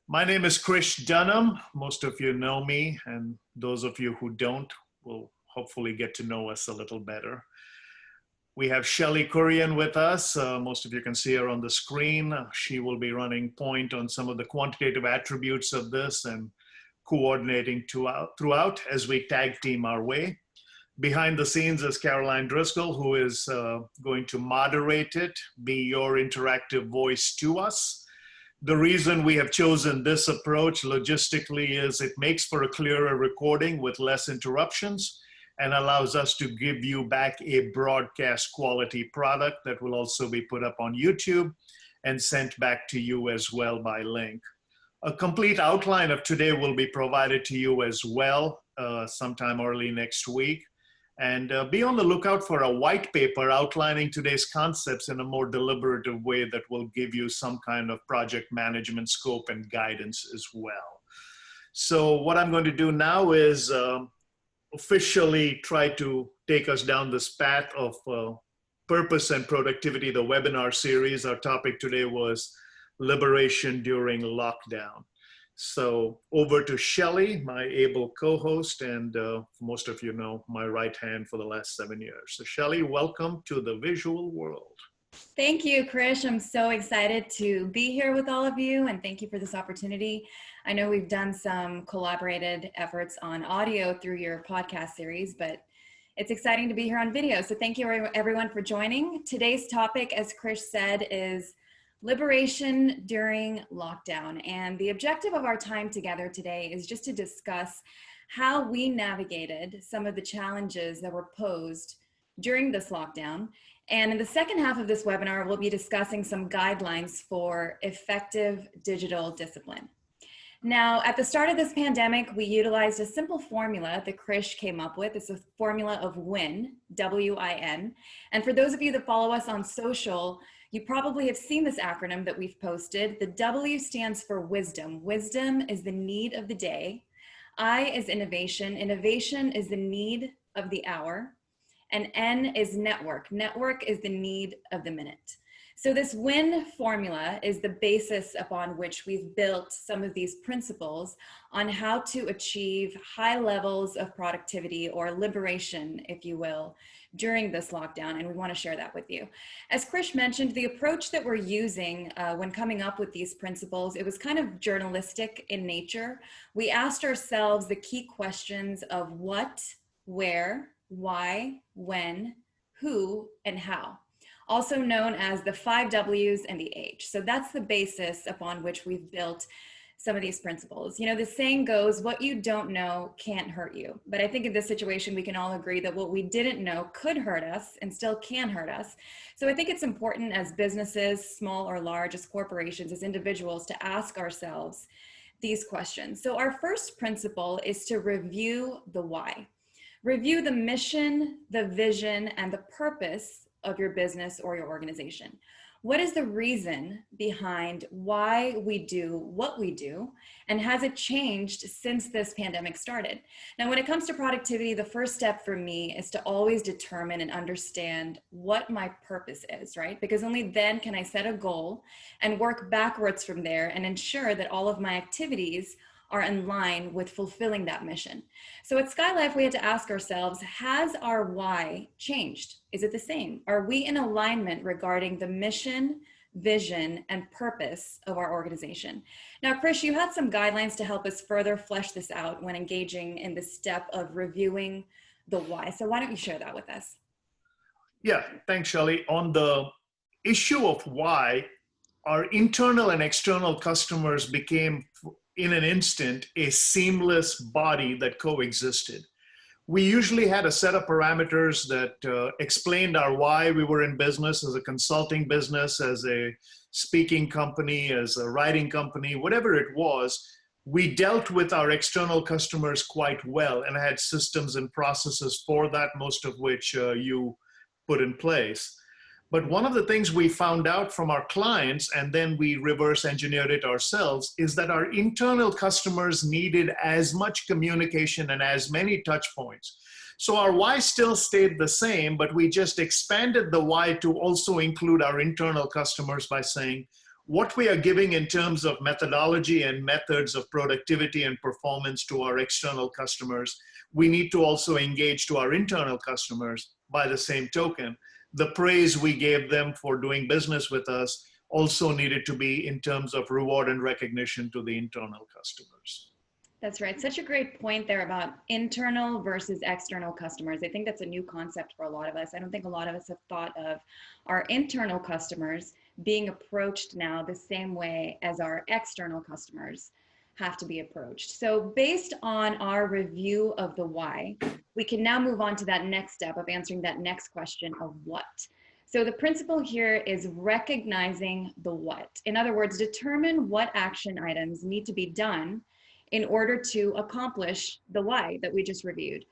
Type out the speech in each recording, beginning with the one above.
My name is Krish Dhanam. Most of you know me, and those of you who don't will hopefully get to know us a little better. We have Shelley Kurian with us. Most of you can see her on the screen. She will be running point on some of the quantitative attributes of this and coordinating throughout as we tag team our way. Behind the scenes is Caroline Driscoll, who is going to moderate it, be your interactive voice to us. The reason we have chosen this approach logistically is it makes for a clearer recording with less interruptions and allows us to give you back a broadcast quality product that will also be put up on YouTube and sent back to you as well by link. A complete outline of today will be provided to you as well sometime early next week. And be on the lookout for a white paper outlining today's concepts in a more deliberative way that will give you some kind of project management scope and guidance as well. So what I'm going to do now is officially try to take us down this path of purpose and productivity, the webinar series. Our topic today was liberation during lockdown. So over to Shelley, my able co-host, and most of you know, my right hand for the last 7 years. So Shelley, welcome to the visual world. Thank you, Krish. I'm so excited to be here with all of you, and thank you for this opportunity. I know we've done some collaborated efforts on audio through your podcast series, but it's exciting to be here on video. So thank you everyone for joining. Today's topic, as Krish said, is liberation during lockdown. And the objective of our time together today is just to discuss how we navigated some of the challenges that were posed during this lockdown. And in the second half of this webinar, we'll be discussing some guidelines for effective digital discipline. Now, at the start of this pandemic, we utilized a simple formula that Krish came up with. It's a formula of WIN, W-I-N. And for those of you that follow us on social, you probably have seen this acronym that we've posted. The W stands for wisdom. Wisdom is the need of the day. I is innovation. Innovation is the need of the hour. And N is network. Network is the need of the minute. So this WIN formula is the basis upon which we've built some of these principles on how to achieve high levels of productivity or liberation, if you will, during this lockdown, and we want to share that with you. As Krish mentioned, the approach that we're using when coming up with these principles, it was kind of journalistic in nature. We asked ourselves the key questions of what, where, why, when, who, and how, also known as the 5 W's and the H. So that's the basis upon which we've built some of these principles. You know, the saying goes, what you don't know can't hurt you. But I think in this situation, we can all agree that what we didn't know could hurt us and still can hurt us. So I think it's important as businesses, small or large, as corporations, as individuals, to ask ourselves these questions. So our first principle is to review the why. Review the mission, the vision, and the purpose of your business or your organization. What is the reason behind why we do what we do, and has it changed since this pandemic started? Now, when it comes to productivity, the first step for me is to always determine and understand what my purpose is, right? Because only then can I set a goal and work backwards from there and ensure that all of my activities are in line with fulfilling that mission. So at Skylife, we had to ask ourselves, has our why changed? Is it the same? Are we in alignment regarding the mission, vision, and purpose of our organization? Now, Krish, you had some guidelines to help us further flesh this out when engaging in the step of reviewing the why. So why don't you share that with us? Yeah, thanks, Shelley. On the issue of why, our internal and external customers became in an instant a seamless body that coexisted. We usually had a set of parameters that explained our why we were in business, as a consulting business, as a speaking company, as a writing company, whatever it was. We dealt with our external customers quite well and had systems and processes for that, most of which you put in place. But one of the things we found out from our clients, and then we reverse engineered it ourselves, is that our internal customers needed as much communication and as many touch points. So our why still stayed the same, but we just expanded the why to also include our internal customers by saying, what we are giving in terms of methodology and methods of productivity and performance to our external customers, we need to also engage to our internal customers by the same token. The praise we gave them for doing business with us also needed to be in terms of reward and recognition to the internal customers. That's right. Such a great point there about internal versus external customers. I think that's a new concept for a lot of us. I don't think a lot of us have thought of our internal customers being approached now the same way as our external customers have to be approached. So based on our review of the why, we can now move on to that next step of answering that next question of what. So the principle here is recognizing the what. In other words, determine what action items need to be done in order to accomplish the why that we just reviewed.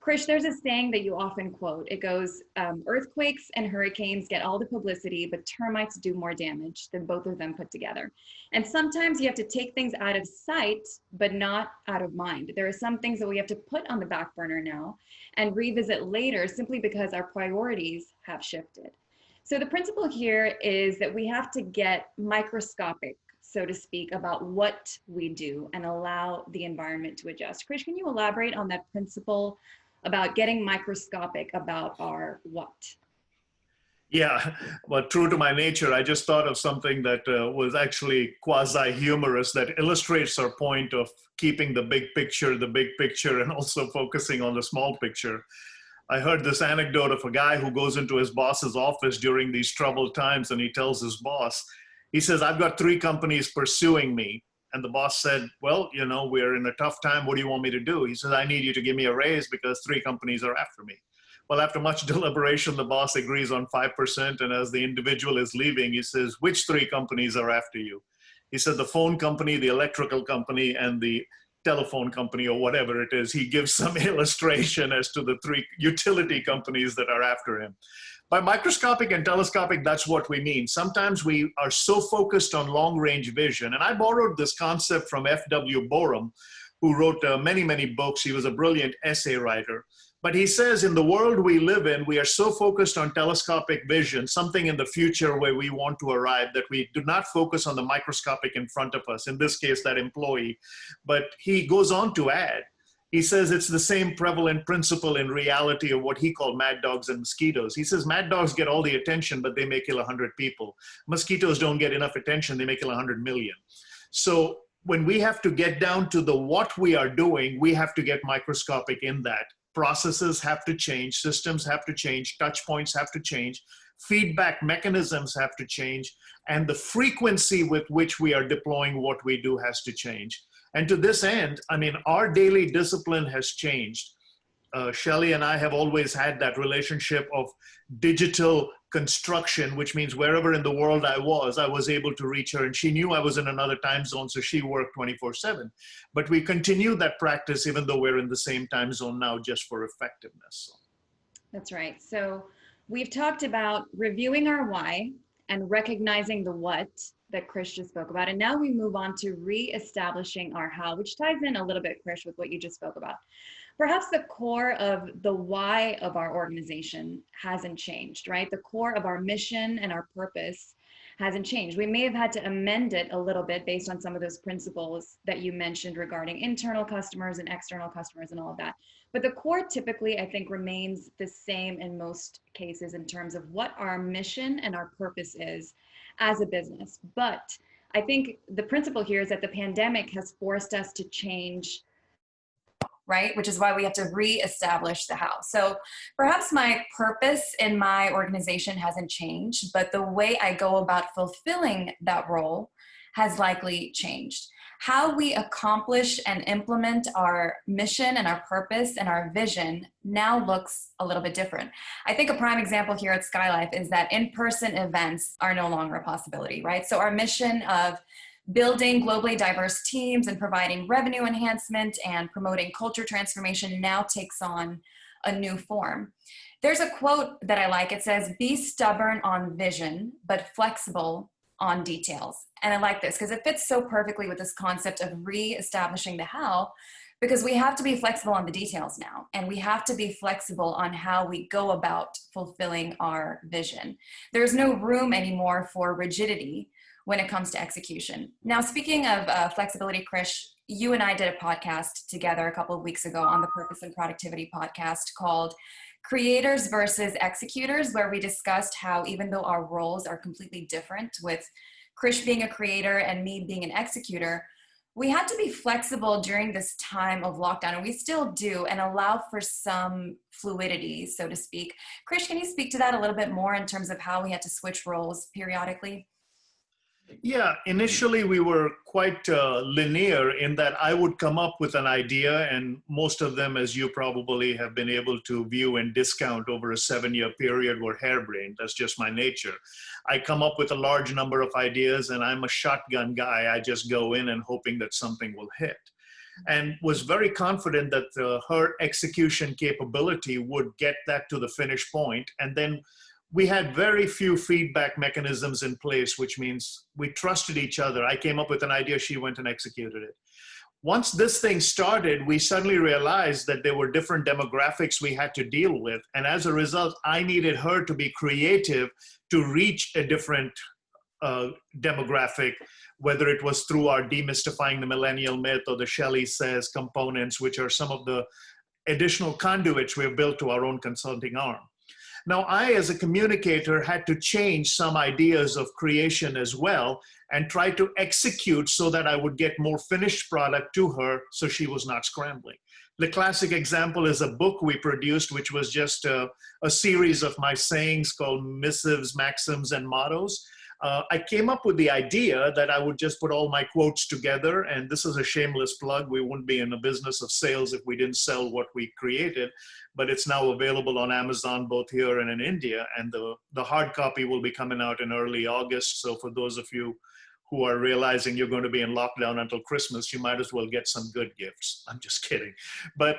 Krish, there's a saying that you often quote. It goes, earthquakes and hurricanes get all the publicity, but termites do more damage than both of them put together. And sometimes you have to take things out of sight, but not out of mind. There are some things that we have to put on the back burner now and revisit later simply because our priorities have shifted. So the principle here is that we have to get microscopic, so to speak, about what we do and allow the environment to adjust. Krish, can you elaborate on that principle about getting microscopic about our what? Yeah, but true to my nature, I just thought of something that was actually quasi-humorous that illustrates our point of keeping the big picture, and also focusing on the small picture. I heard this anecdote of a guy who goes into his boss's office during these troubled times and he tells his boss, he says, I've got 3 companies pursuing me. And the boss said, well, you know, we're in a tough time. What do you want me to do? He says, I need you to give me a raise because 3 companies are after me. Well, after much deliberation, the boss agrees on 5%. And as the individual is leaving, he says, which 3 companies are after you? He said, the phone company, the electrical company, and the telephone company, or whatever it is. He gives some illustration as to the 3 utility companies that are after him. By microscopic and telescopic, that's what we mean. Sometimes we are so focused on long-range vision. And I borrowed this concept from F.W. Borum, who wrote many, many books. He was a brilliant essay writer. But he says in the world we live in, we are so focused on telescopic vision, something in the future where we want to arrive, that we do not focus on the microscopic in front of us, in this case, that employee. But he goes on to add, he says it's the same prevalent principle in reality of what he called mad dogs and mosquitoes. He says mad dogs get all the attention, but they may kill 100 people. Mosquitoes don't get enough attention, they may kill 100 million. So when we have to get down to the what we are doing, we have to get microscopic in that. Processes have to change, systems have to change, touch points have to change, feedback mechanisms have to change, and the frequency with which we are deploying what we do has to change. And to this end, I mean, our daily discipline has changed. Shelley and I have always had that relationship of digital construction, which means wherever in the world I was able to reach her, and she knew I was in another time zone, so she worked 24/7. But we continue that practice even though we're in the same time zone now, just for effectiveness. That's right. So we've talked about reviewing our why and recognizing the what that Krish just spoke about. And now we move on to reestablishing our how, which ties in a little bit, Krish, with what you just spoke about. Perhaps the core of the why of our organization hasn't changed, right? The core of our mission and our purpose hasn't changed. We may have had to amend it a little bit based on some of those principles that you mentioned regarding internal customers and external customers and all of that. But the core typically, I think, remains the same in most cases in terms of what our mission and our purpose is as a business. But I think the principle here is that the pandemic has forced us to change, right? Which is why we have to reestablish the how. So perhaps my purpose in my organization hasn't changed, but the way I go about fulfilling that role has likely changed. How we accomplish and implement our mission and our purpose and our vision now looks a little bit different. I think a prime example here at Skylife is that in-person events are no longer a possibility, right? So our mission of building globally diverse teams and providing revenue enhancement and promoting culture transformation now takes on a new form. There's a quote that I like. It says, "Be stubborn on vision, but flexible on details." And I like this because it fits so perfectly with this concept of re-establishing the how, because we have to be flexible on the details now, and we have to be flexible on how we go about fulfilling our vision. There's no room anymore for rigidity. when it comes to execution. Now, speaking of flexibility, Krish, you and I did a podcast together a couple of weeks ago on the Purpose and Productivity podcast called Creators versus Executors, where we discussed how even though our roles are completely different, with Krish being a creator and me being an executor, we had to be flexible during this time of lockdown, and we still do, and allow for some fluidity, so to speak. Krish, can you speak to that a little bit more in terms of how we had to switch roles periodically? Yeah, initially we were quite linear in that I would come up with an idea, and most of them, as you probably have been able to view and discount over a 7-year period, were harebrained. That's just my nature. I come up with a large number of ideas, and I'm a shotgun guy. I just go in and hoping that something will hit. And was very confident that her execution capability would get that to the finish point, and then we had very few feedback mechanisms in place, which means we trusted each other. I came up with an idea, she went and executed it. Once this thing started, we suddenly realized that there were different demographics we had to deal with. And as a result, I needed her to be creative to reach a different demographic, whether it was through our demystifying the millennial myth or the Shelley says components, which are some of the additional conduits we have built to our own consulting arm. Now, I, as a communicator, had to change some ideas of creation as well and try to execute so that I would get more finished product to her so she was not scrambling. The classic example is a book we produced, which was just a series of my sayings called Missives, Maxims, and Mottos. I came up with the idea that I would just put all my quotes together, and this is a shameless plug. We wouldn't be in the business of sales if we didn't sell what we created, but it's now available on Amazon, both here and in India, and the hard copy will be coming out in early August. So for those of you who are realizing you're going to be in lockdown until Christmas, you might as well get some good gifts. I'm just kidding. But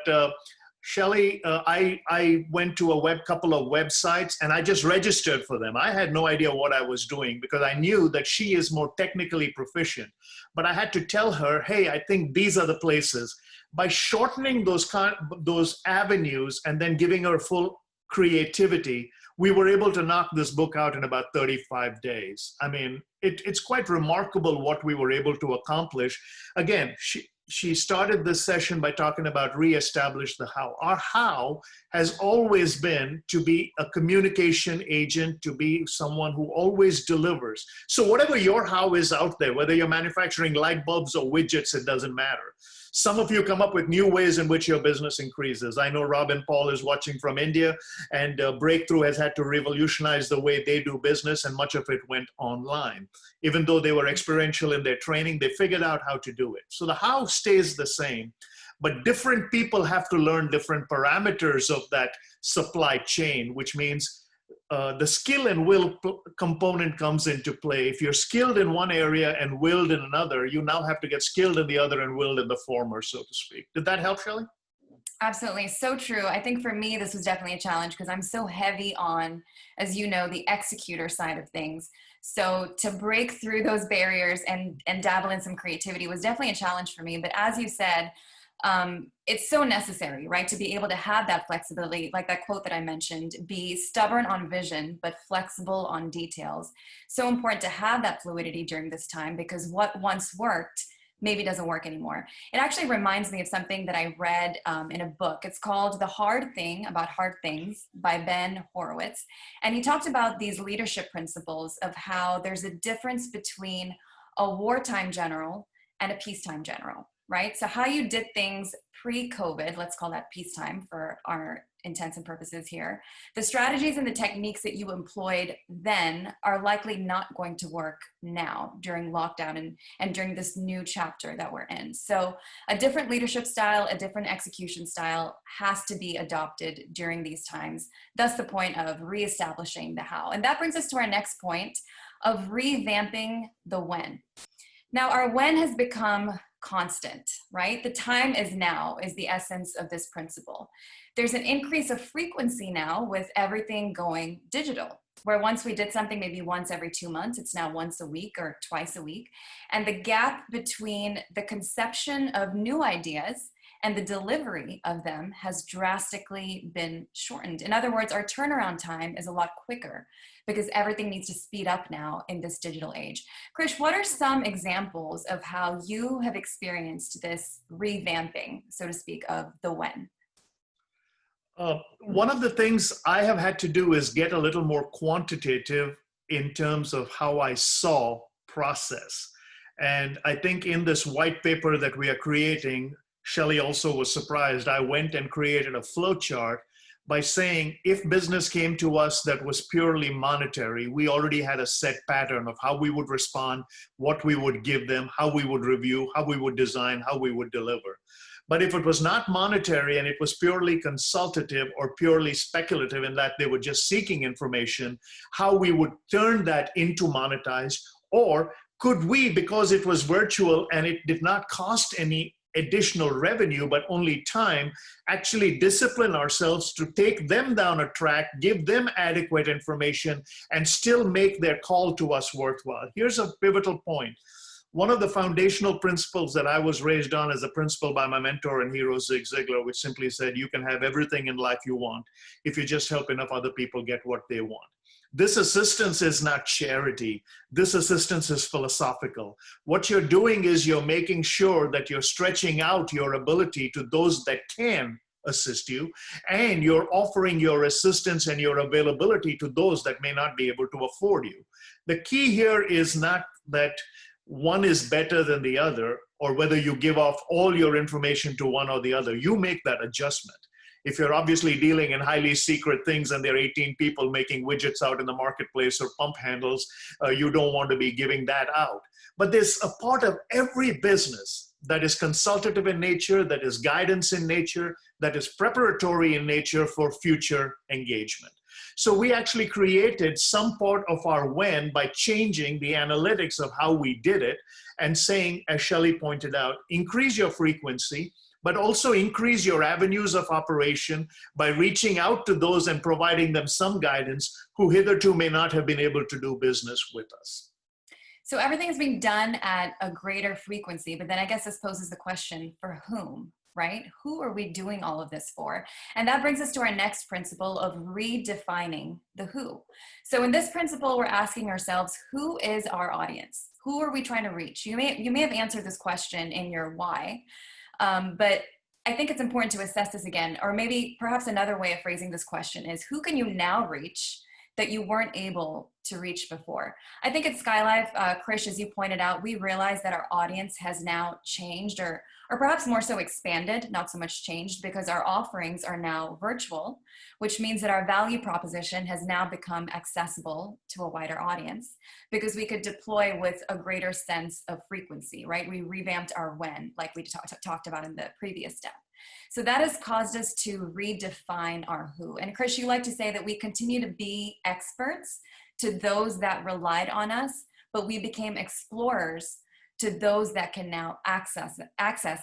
Shelley, I went to a couple of websites and I just registered for them. I had no idea what I was doing because I knew that she is more technically proficient. But I had to tell her, hey, I think these are the places. By shortening those avenues and then giving her full creativity, we were able to knock this book out in about 35 days. I mean, it's quite remarkable what we were able to accomplish. Again, she started this session by talking about reestablish the how. Our how has always been to be a communication agent, to be someone who always delivers. So whatever your how is out there, whether you're manufacturing light bulbs or widgets, it doesn't matter. Some of you come up with new ways in which your business increases. I know Robin Paul is watching from India, and Breakthrough has had to revolutionize the way they do business, and much of it went online. Even though they were experiential in their training, they figured out how to do it. So the how stays the same, but different people have to learn different parameters of that supply chain, which means the skill and will component comes into play. If you're skilled in one area and willed in another, you now have to get skilled in the other and willed in the former, so to speak. Did that help, Shelley? Absolutely. So true. I think for me, this was definitely a challenge because I'm so heavy on, as you know, the executor side of things. So to break through those barriers and dabble in some creativity was definitely a challenge for me. But as you said, it's so necessary, right? To be able to have that flexibility, like that quote that I mentioned, be stubborn on vision, but flexible on details. So important to have that fluidity during this time because what once worked maybe doesn't work anymore. It actually reminds me of something that I read in a book. It's called The Hard Thing About Hard Things by Ben Horowitz. And he talked about these leadership principles of how there's a difference between a wartime general and a peacetime general. Right? So how you did things pre-COVID, let's call that peacetime for our intents and purposes here, the strategies and the techniques that you employed then are likely not going to work now during lockdown and during this new chapter that we're in. So a different leadership style, a different execution style has to be adopted during these times. Thus the point of reestablishing the how. And that brings us to our next point of revamping the when. Now our when has become constant, right? The time is now is the essence of this principle. There's an increase of frequency now with everything going digital, where once we did something maybe once every 2 months, it's now once a week or twice a week. And the gap between the conception of new ideas and the delivery of them has drastically been shortened. In other words, our turnaround time is a lot quicker because everything needs to speed up now in this digital age. Krish, what are some examples of how you have experienced this revamping, so to speak, of the when? One of the things I have had to do is get a little more quantitative in terms of how I saw process. And I think in this white paper that we are creating, Shelley also was surprised. I went and created a flow chart by saying if business came to us that was purely monetary, we already had a set pattern of how we would respond, what we would give them, how we would review, how we would design, how we would deliver. But if it was not monetary and it was purely consultative or purely speculative in that they were just seeking information, how we would turn that into monetized, or could we, because it was virtual and it did not cost any additional revenue, but only time, actually discipline ourselves to take them down a track, give them adequate information, and still make their call to us worthwhile. Here's a pivotal point. One of the foundational principles that I was raised on as a principle by my mentor and hero, Zig Ziglar, which simply said, you can have everything in life you want if you just help enough other people get what they want. This assistance is not charity. This assistance is philosophical. What you're doing is you're making sure that you're stretching out your ability to those that can assist you, and you're offering your assistance and your availability to those that may not be able to afford you. The key here is not that one is better than the other, or whether you give off all your information to one or the other. You make that adjustment. If you're obviously dealing in highly secret things and there are 18 people making widgets out in the marketplace or pump handles, you don't want to be giving that out. But there's a part of every business that is consultative in nature, that is guidance in nature, that is preparatory in nature for future engagement. So we actually created some part of our when by changing the analytics of how we did it and saying, as Shelley pointed out, increase your frequency, but also increase your avenues of operation by reaching out to those and providing them some guidance who hitherto may not have been able to do business with us. So everything is being done at a greater frequency, but then I guess this poses the question, for whom, right? Who are we doing all of this for? And that brings us to our next principle of redefining the who. So in this principle, we're asking ourselves, who is our audience? Who are we trying to reach? You may have answered this question in your why, but I think it's important to assess this again, or maybe perhaps another way of phrasing this question is, who can you now reach that you weren't able to reach before? I think at Skylife, Krish, as you pointed out, we realized that our audience has now changed, or perhaps more so expanded, not so much changed, because our offerings are now virtual, which means that our value proposition has now become accessible to a wider audience because we could deploy with a greater sense of frequency, right? We revamped our when, like we talked about in the previous step. So that has caused us to redefine our who. And Krish, you like to say that we continue to be experts to those that relied on us, but we became explorers to those that can now access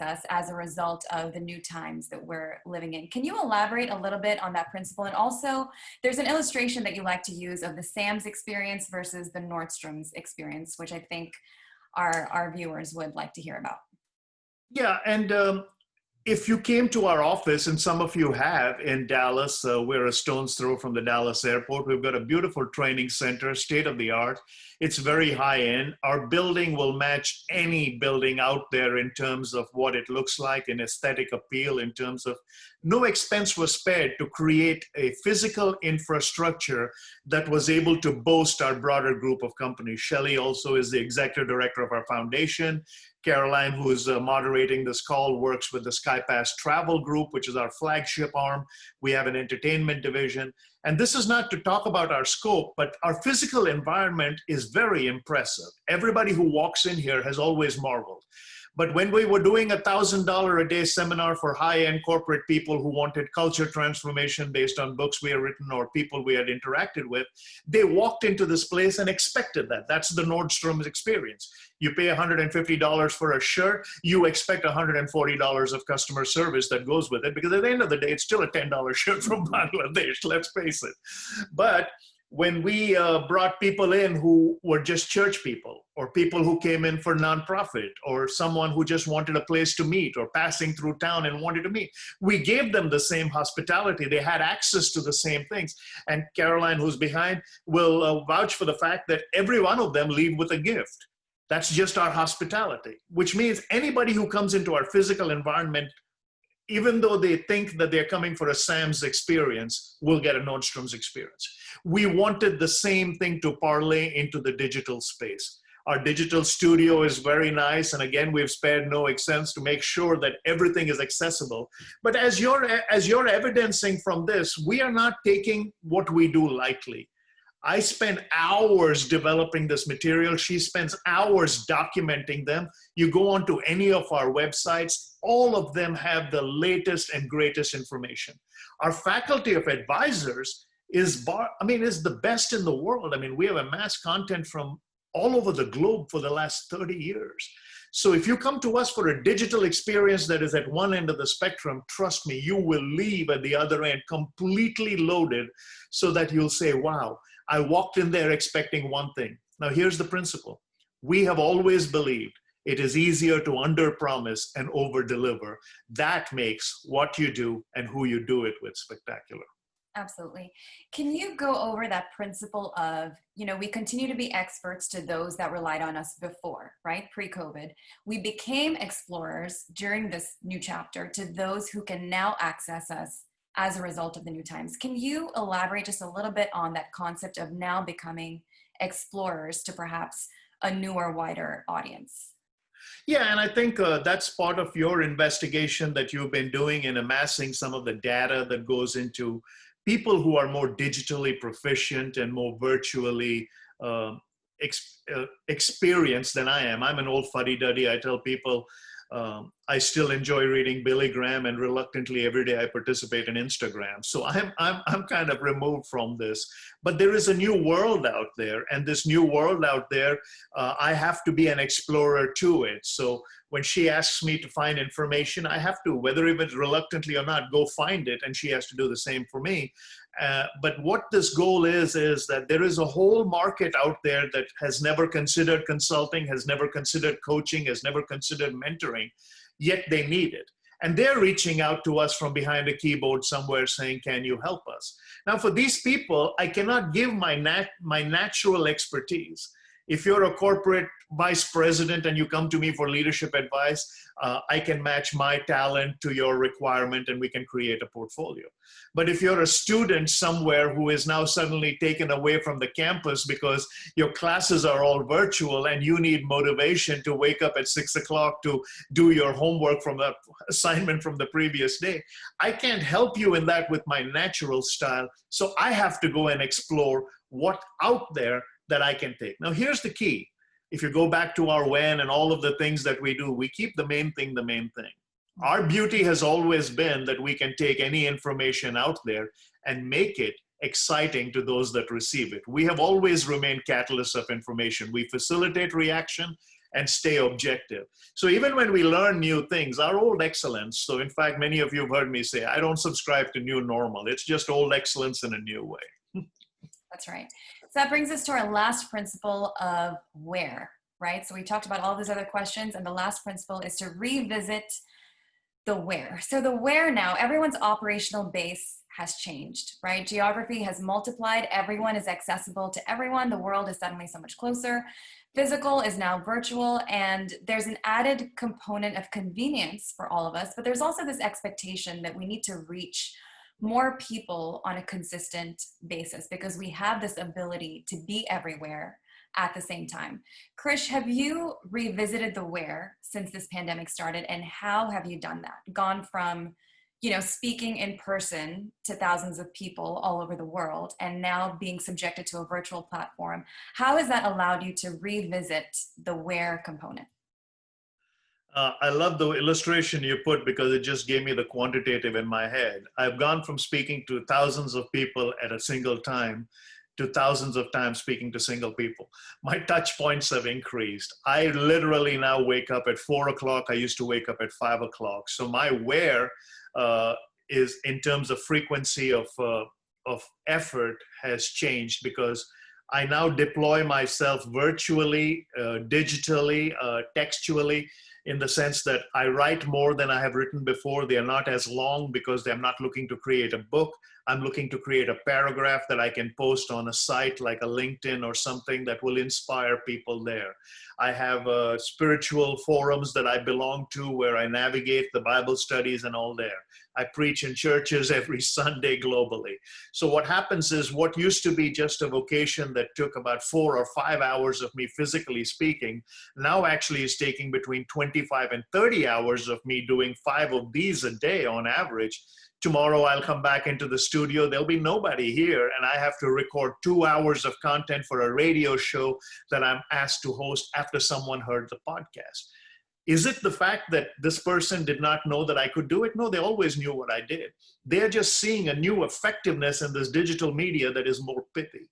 us as a result of the new times that we're living in. Can you elaborate a little bit on that principle? And also, there's an illustration that you like to use of the Sam's experience versus the Nordstrom's experience, which I think our viewers would like to hear about. Yeah, and if you came to our office, and some of you have in Dallas, we're a stone's throw from the Dallas airport. We've got a beautiful training center, state of the art. It's very high end. Our building will match any building out there in terms of what it looks like, in aesthetic appeal, in terms of no expense was spared to create a physical infrastructure that was able to boast our broader group of companies. Shelley also is the executive director of our foundation. Caroline, who is moderating this call, works with the SkyPass Travel Group, which is our flagship arm. We have an entertainment division. And this is not to talk about our scope, but our physical environment is very impressive. Everybody who walks in here has always marveled. But when we were doing a $1,000 a day seminar for high-end corporate people who wanted culture transformation based on books we had written or people we had interacted with, they walked into this place and expected that. That's the Nordstrom's experience. You pay $150 for a shirt, you expect $140 of customer service that goes with it, because at the end of the day, it's still a $10 shirt from Bangladesh, let's face it. But when we brought people in who were just church people, or people who came in for nonprofit, or someone who just wanted a place to meet, or passing through town and wanted to meet, we gave them the same hospitality. They had access to the same things. And Caroline, who's behind, will vouch for the fact that every one of them leave with a gift. That's just our hospitality, which means anybody who comes into our physical environment, even though they think that they're coming for a Sam's experience, will get a Nordstrom's experience. We wanted the same thing to parlay into the digital space. Our digital studio is very nice. And again, we've spared no expense to make sure that everything is accessible. But as you're evidencing from this, we are not taking what we do lightly. I spend hours developing this material. She spends hours documenting them. You go onto any of our websites, all of them have the latest and greatest information. Our faculty of advisors is the best in the world. I mean, we have amassed content from all over the globe for the last 30 years. So if you come to us for a digital experience that is at one end of the spectrum, trust me, you will leave at the other end completely loaded, so that you'll say, wow, I walked in there expecting one thing. Now here's the principle. We have always believed it is easier to under-promise and over-deliver. That makes what you do and who you do it with spectacular. Absolutely. Can you go over that principle of, we continue to be experts to those that relied on us before, right? Pre-COVID. We became explorers during this new chapter to those who can now access us as a result of the new times. Can you elaborate just a little bit on that concept of now becoming explorers to perhaps a newer, wider audience? Yeah, and I think that's part of your investigation that you've been doing in amassing some of the data that goes into people who are more digitally proficient and more virtually experienced than I am. I'm an old fuddy-duddy. I tell people I still enjoy reading Billy Graham, and reluctantly every day I participate in Instagram. So I'm kind of removed from this. But there is a new world out there, and this new world out there, I have to be an explorer to it. So when she asks me to find information, I have to, whether it's reluctantly or not, go find it, and she has to do the same for me. But what this goal is that there is a whole market out there that has never considered consulting, has never considered coaching, has never considered mentoring, yet they need it. And they're reaching out to us from behind a keyboard somewhere saying, can you help us? Now, for these people, I cannot give my natural expertise. If you're a corporate vice president and you come to me for leadership advice, I can match my talent to your requirement and we can create a portfolio. But if you're a student somewhere who is now suddenly taken away from the campus because your classes are all virtual and you need motivation to wake up at 6 o'clock to do your homework from the assignment from the previous day, I can't help you in that with my natural style. So I have to go and explore what's out there that I can take. Now, here's the key. If you go back to our when and all of the things that we do, we keep the main thing the main thing. Our beauty has always been that we can take any information out there and make it exciting to those that receive it. We have always remained catalysts of information. We facilitate reaction and stay objective. So even when we learn new things, our old excellence, so in fact, many of you have heard me say, I don't subscribe to new normal. It's just old excellence in a new way. That's right. So that brings us to our last principle of where, right? So we talked about all these other questions, and the last principle is to revisit the where. So the where now, everyone's operational base has changed, right? Geography has multiplied. Everyone is accessible to everyone. The world is suddenly so much closer. Physical is now virtual, and there's an added component of convenience for all of us, but there's also this expectation that we need to reach more people on a consistent basis because we have this ability to be everywhere at the same time. Krish, have you revisited the where since this pandemic started, and how have you done that? Gone from, speaking in person to thousands of people all over the world, and now being subjected to a virtual platform. How has that allowed you to revisit the where component? I love the illustration you put because it just gave me the quantitative in my head. I've gone from speaking to thousands of people at a single time to thousands of times speaking to single people. My touch points have increased. I literally now wake up at 4 o'clock. I used to wake up at 5 o'clock. So my where is in terms of frequency of of effort has changed because I now deploy myself virtually, digitally, textually, in the sense that I write more than I have written before. They are not as long because I'm not looking to create a book. I'm looking to create a paragraph that I can post on a site like a LinkedIn or something that will inspire people there. I have spiritual forums that I belong to where I navigate the Bible studies and all there. I preach in churches every Sunday globally. So what happens is what used to be just a vocation that took about 4 or 5 hours of me physically speaking, now actually is taking between 25 and 30 hours of me doing 5 of these a day on average. Tomorrow I'll come back into the studio. There'll be nobody here, and I have to record 2 hours of content for a radio show that I'm asked to host after someone heard the podcast. Is it the fact that this person did not know that I could do it? No, they always knew what I did. They're just seeing a new effectiveness in this digital media that is more pithy.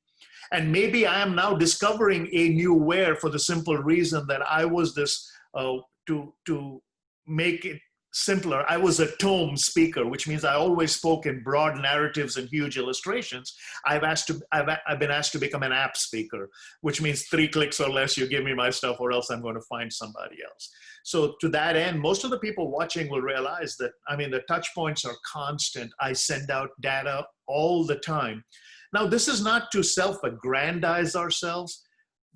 And maybe I am now discovering a new where for the simple reason that I was this, to make it simpler, I was a tome speaker, which means I always spoke in broad narratives and huge illustrations. I've been asked to become an app speaker, which means 3 clicks or less, you give me my stuff or else I'm going to find somebody else. So to that end, most of the people watching will realize that, I mean, the touch points are constant. I send out data all the time. Now, this is not to self-aggrandize ourselves,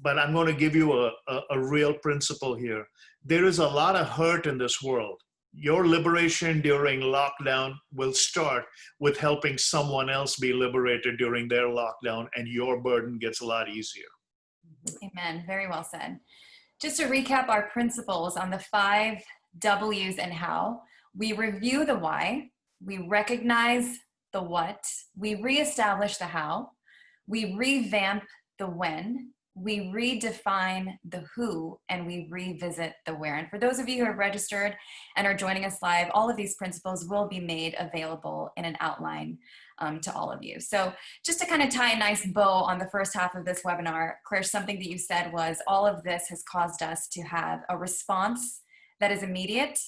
but I'm going to give you a real principle here. There is a lot of hurt in this world. Your liberation during lockdown will start with helping someone else be liberated during their lockdown, and your burden gets a lot easier. Amen. Very well said. Just to recap our principles on the 5 W's and how, we review the why, we recognize the what, we reestablish the how, we revamp the when, we redefine the who, and we revisit the where. And for those of you who have registered and are joining us live, all of these principles will be made available in an outline to all of you. So just to kind of tie a nice bow on the first half of this webinar, Krish, something that you said was all of this has caused us to have a response that is immediate,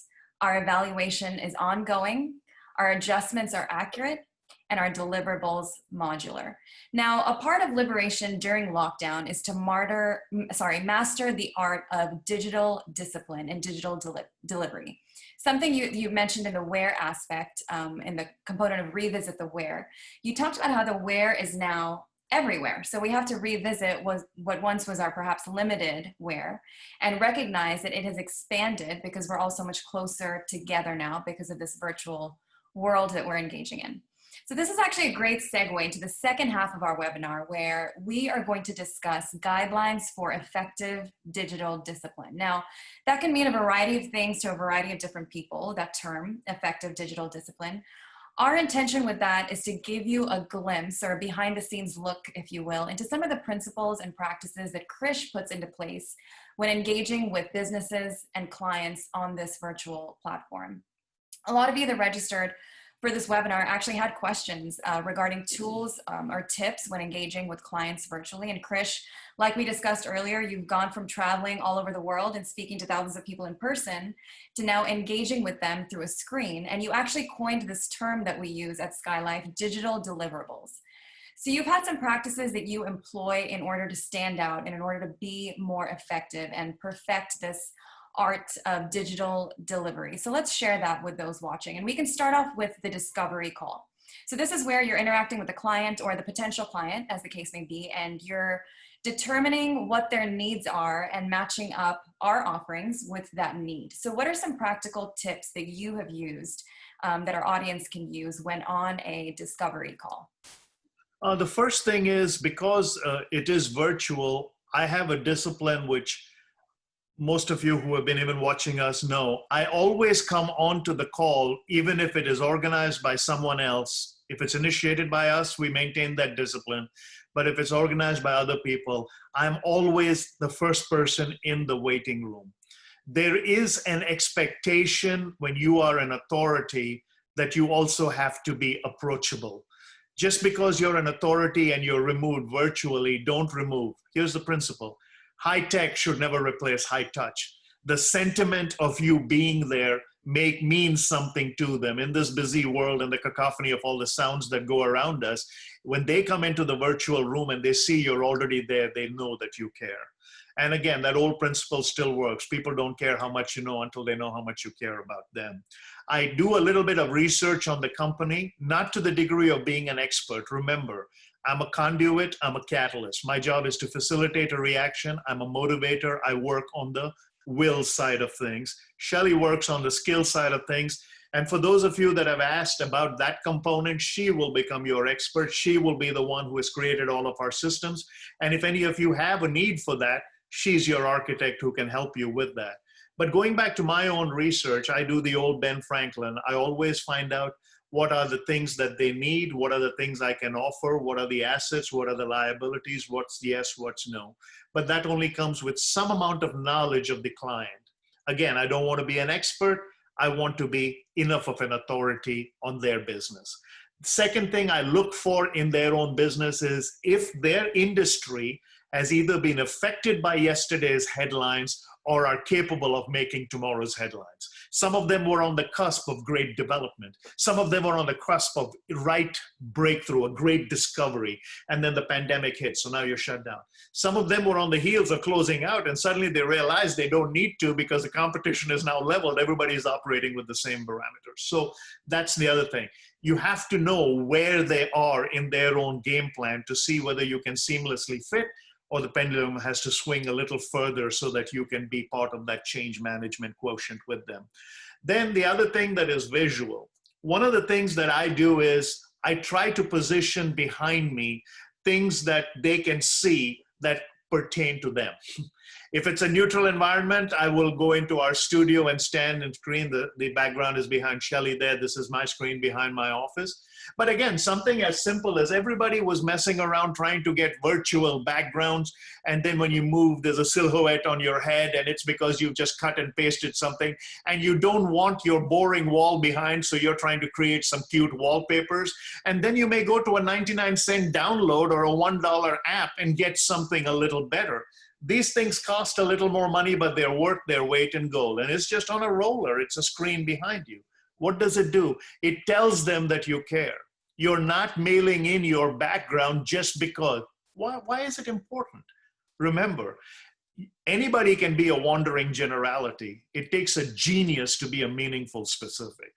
our evaluation is ongoing, our adjustments are accurate, and our deliverables modular. Now, a part of liberation during lockdown is to master the art of digital discipline and digital delivery. Something you mentioned in the where aspect, in the component of revisit the where. You talked about how the where is now everywhere. So we have to revisit what once was our perhaps limited where and recognize that it has expanded because we're all so much closer together now because of this virtual world that we're engaging in. So this is actually a great segue into the second half of our webinar, where we are going to discuss guidelines for effective digital discipline. Now, that can mean a variety of things to a variety of different people, that term, effective digital discipline. Our intention with that is to give you a glimpse or a behind the scenes look, if you will, into some of the principles and practices that Krish puts into place when engaging with businesses and clients on this virtual platform. A lot of you that registered for this webinar actually had questions regarding tools or tips when engaging with clients virtually. And Krish, like we discussed earlier, you've gone from traveling all over the world and speaking to thousands of people in person to now engaging with them through a screen. And you actually coined this term that we use at Skylife, digital deliverables. So you've had some practices that you employ in order to stand out and in order to be more effective and perfect this art of digital delivery. So let's share that with those watching. And we can start off with the discovery call. So this is where you're interacting with the client or the potential client, as the case may be, and you're determining what their needs are and matching up our offerings with that need. So what are some practical tips that you have used that our audience can use when on a discovery call? The first thing is, because it is virtual, I have a discipline which most of you who have been even watching us know. I always come onto the call, even if it is organized by someone else. If it's initiated by us, we maintain that discipline. But if it's organized by other people, I'm always the first person in the waiting room. There is an expectation when you are an authority that you also have to be approachable. Just because you're an authority and you're removed virtually, don't remove. Here's the principle. High tech should never replace high touch. The sentiment of you being there means something to them in this busy world and the cacophony of all the sounds that go around us. When they come into the virtual room and they see you're already there, they know that you care. And again, that old principle still works. People don't care how much you know until they know how much you care about them. I do a little bit of research on the company, not to the degree of being an expert. Remember, I'm a conduit, I'm a catalyst. My job is to facilitate a reaction. I'm a motivator. I work on the will side of things. Shelley works on the skill side of things. And for those of you that have asked about that component, she will become your expert. She will be the one who has created all of our systems. And if any of you have a need for that, she's your architect who can help you with that. But going back to my own research, I do the old Ben Franklin. I always find out what are the things that they need, what are the things I can offer, what are the assets, what are the liabilities, what's yes, what's no. But that only comes with some amount of knowledge of the client. Again, I don't want to be an expert. I want to be enough of an authority on their business. Second thing I look for in their own business is if their industry has either been affected by yesterday's headlines or are capable of making tomorrow's headlines. Some of them were on the cusp of great development. Some of them were on the cusp of right breakthrough, a great discovery, and then the pandemic hit, so now you're shut down. Some of them were on the heels of closing out, and suddenly they realized they don't need to because the competition is now leveled. Everybody is operating with the same parameters. So that's the other thing. You have to know where they are in their own game plan to see whether you can seamlessly fit or the pendulum has to swing a little further so that you can be part of that change management quotient with them. Then the other thing that is visual. One of the things that I do is I try to position behind me things that they can see that pertain to them. If it's a neutral environment, I will go into our studio and stand and screen. The background is behind Shelley there. This is my screen behind my office. But again, something as simple as everybody was messing around trying to get virtual backgrounds. And then when you move, there's a silhouette on your head and it's because you've just cut and pasted something and you don't want your boring wall behind. So you're trying to create some cute wallpapers. And then you may go to a 99-cent download or a $1 app and get something a little better. These things cost a little more money, but they're worth their weight in gold. And it's just on a roller. It's a screen behind you. What does it do? It tells them that you care. You're not mailing in your background just because. Why is it important? Remember, anybody can be a wandering generality. It takes a genius to be a meaningful specific.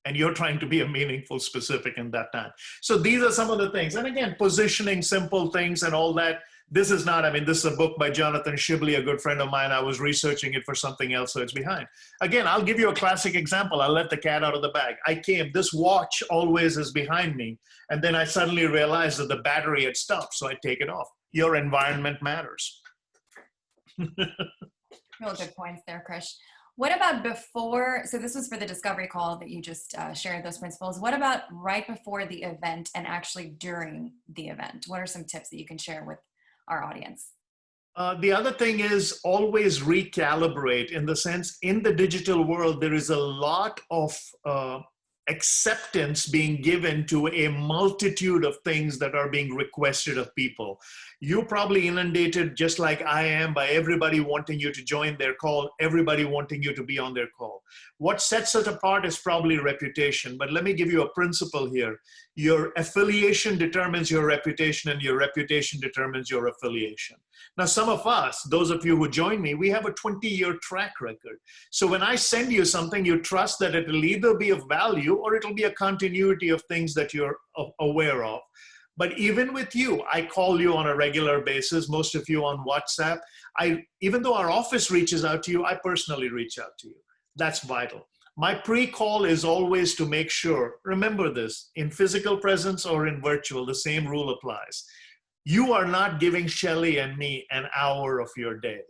And you're trying to be a meaningful specific in that time. So these are some of the things. And again, positioning simple things and all that. This is not, this is a book by Jonathan Shibley, a good friend of mine. I was researching it for something else, so it's behind. Again, I'll give you a classic example. I'll let the cat out of the bag. This watch always is behind me. And then I suddenly realized that the battery had stopped, so I take it off. Your environment matters. Real good points there, Krish. What about before, so this was for the discovery call that you just shared those principles. What about right before the event and actually during the event? What are some tips that you can share with our audience? The other thing is always recalibrate in the sense, in the digital world, there is a lot of acceptance being given to a multitude of things that are being requested of people. You're probably inundated, just like I am, by everybody wanting you to join their call, everybody wanting you to be on their call. What sets it apart is probably reputation, but let me give you a principle here. Your affiliation determines your reputation, and your reputation determines your affiliation. Now, some of us, those of you who join me, we have a 20-year track record. So when I send you something, you trust that it will either be of value or it'll be a continuity of things that you're aware of. But even with you, I call you on a regular basis, most of you on WhatsApp. Even though our office reaches out to you, I personally reach out to you. That's vital. My pre-call is always to make sure, remember this, in physical presence or in virtual, the same rule applies. You are not giving Shelley and me an hour of your day.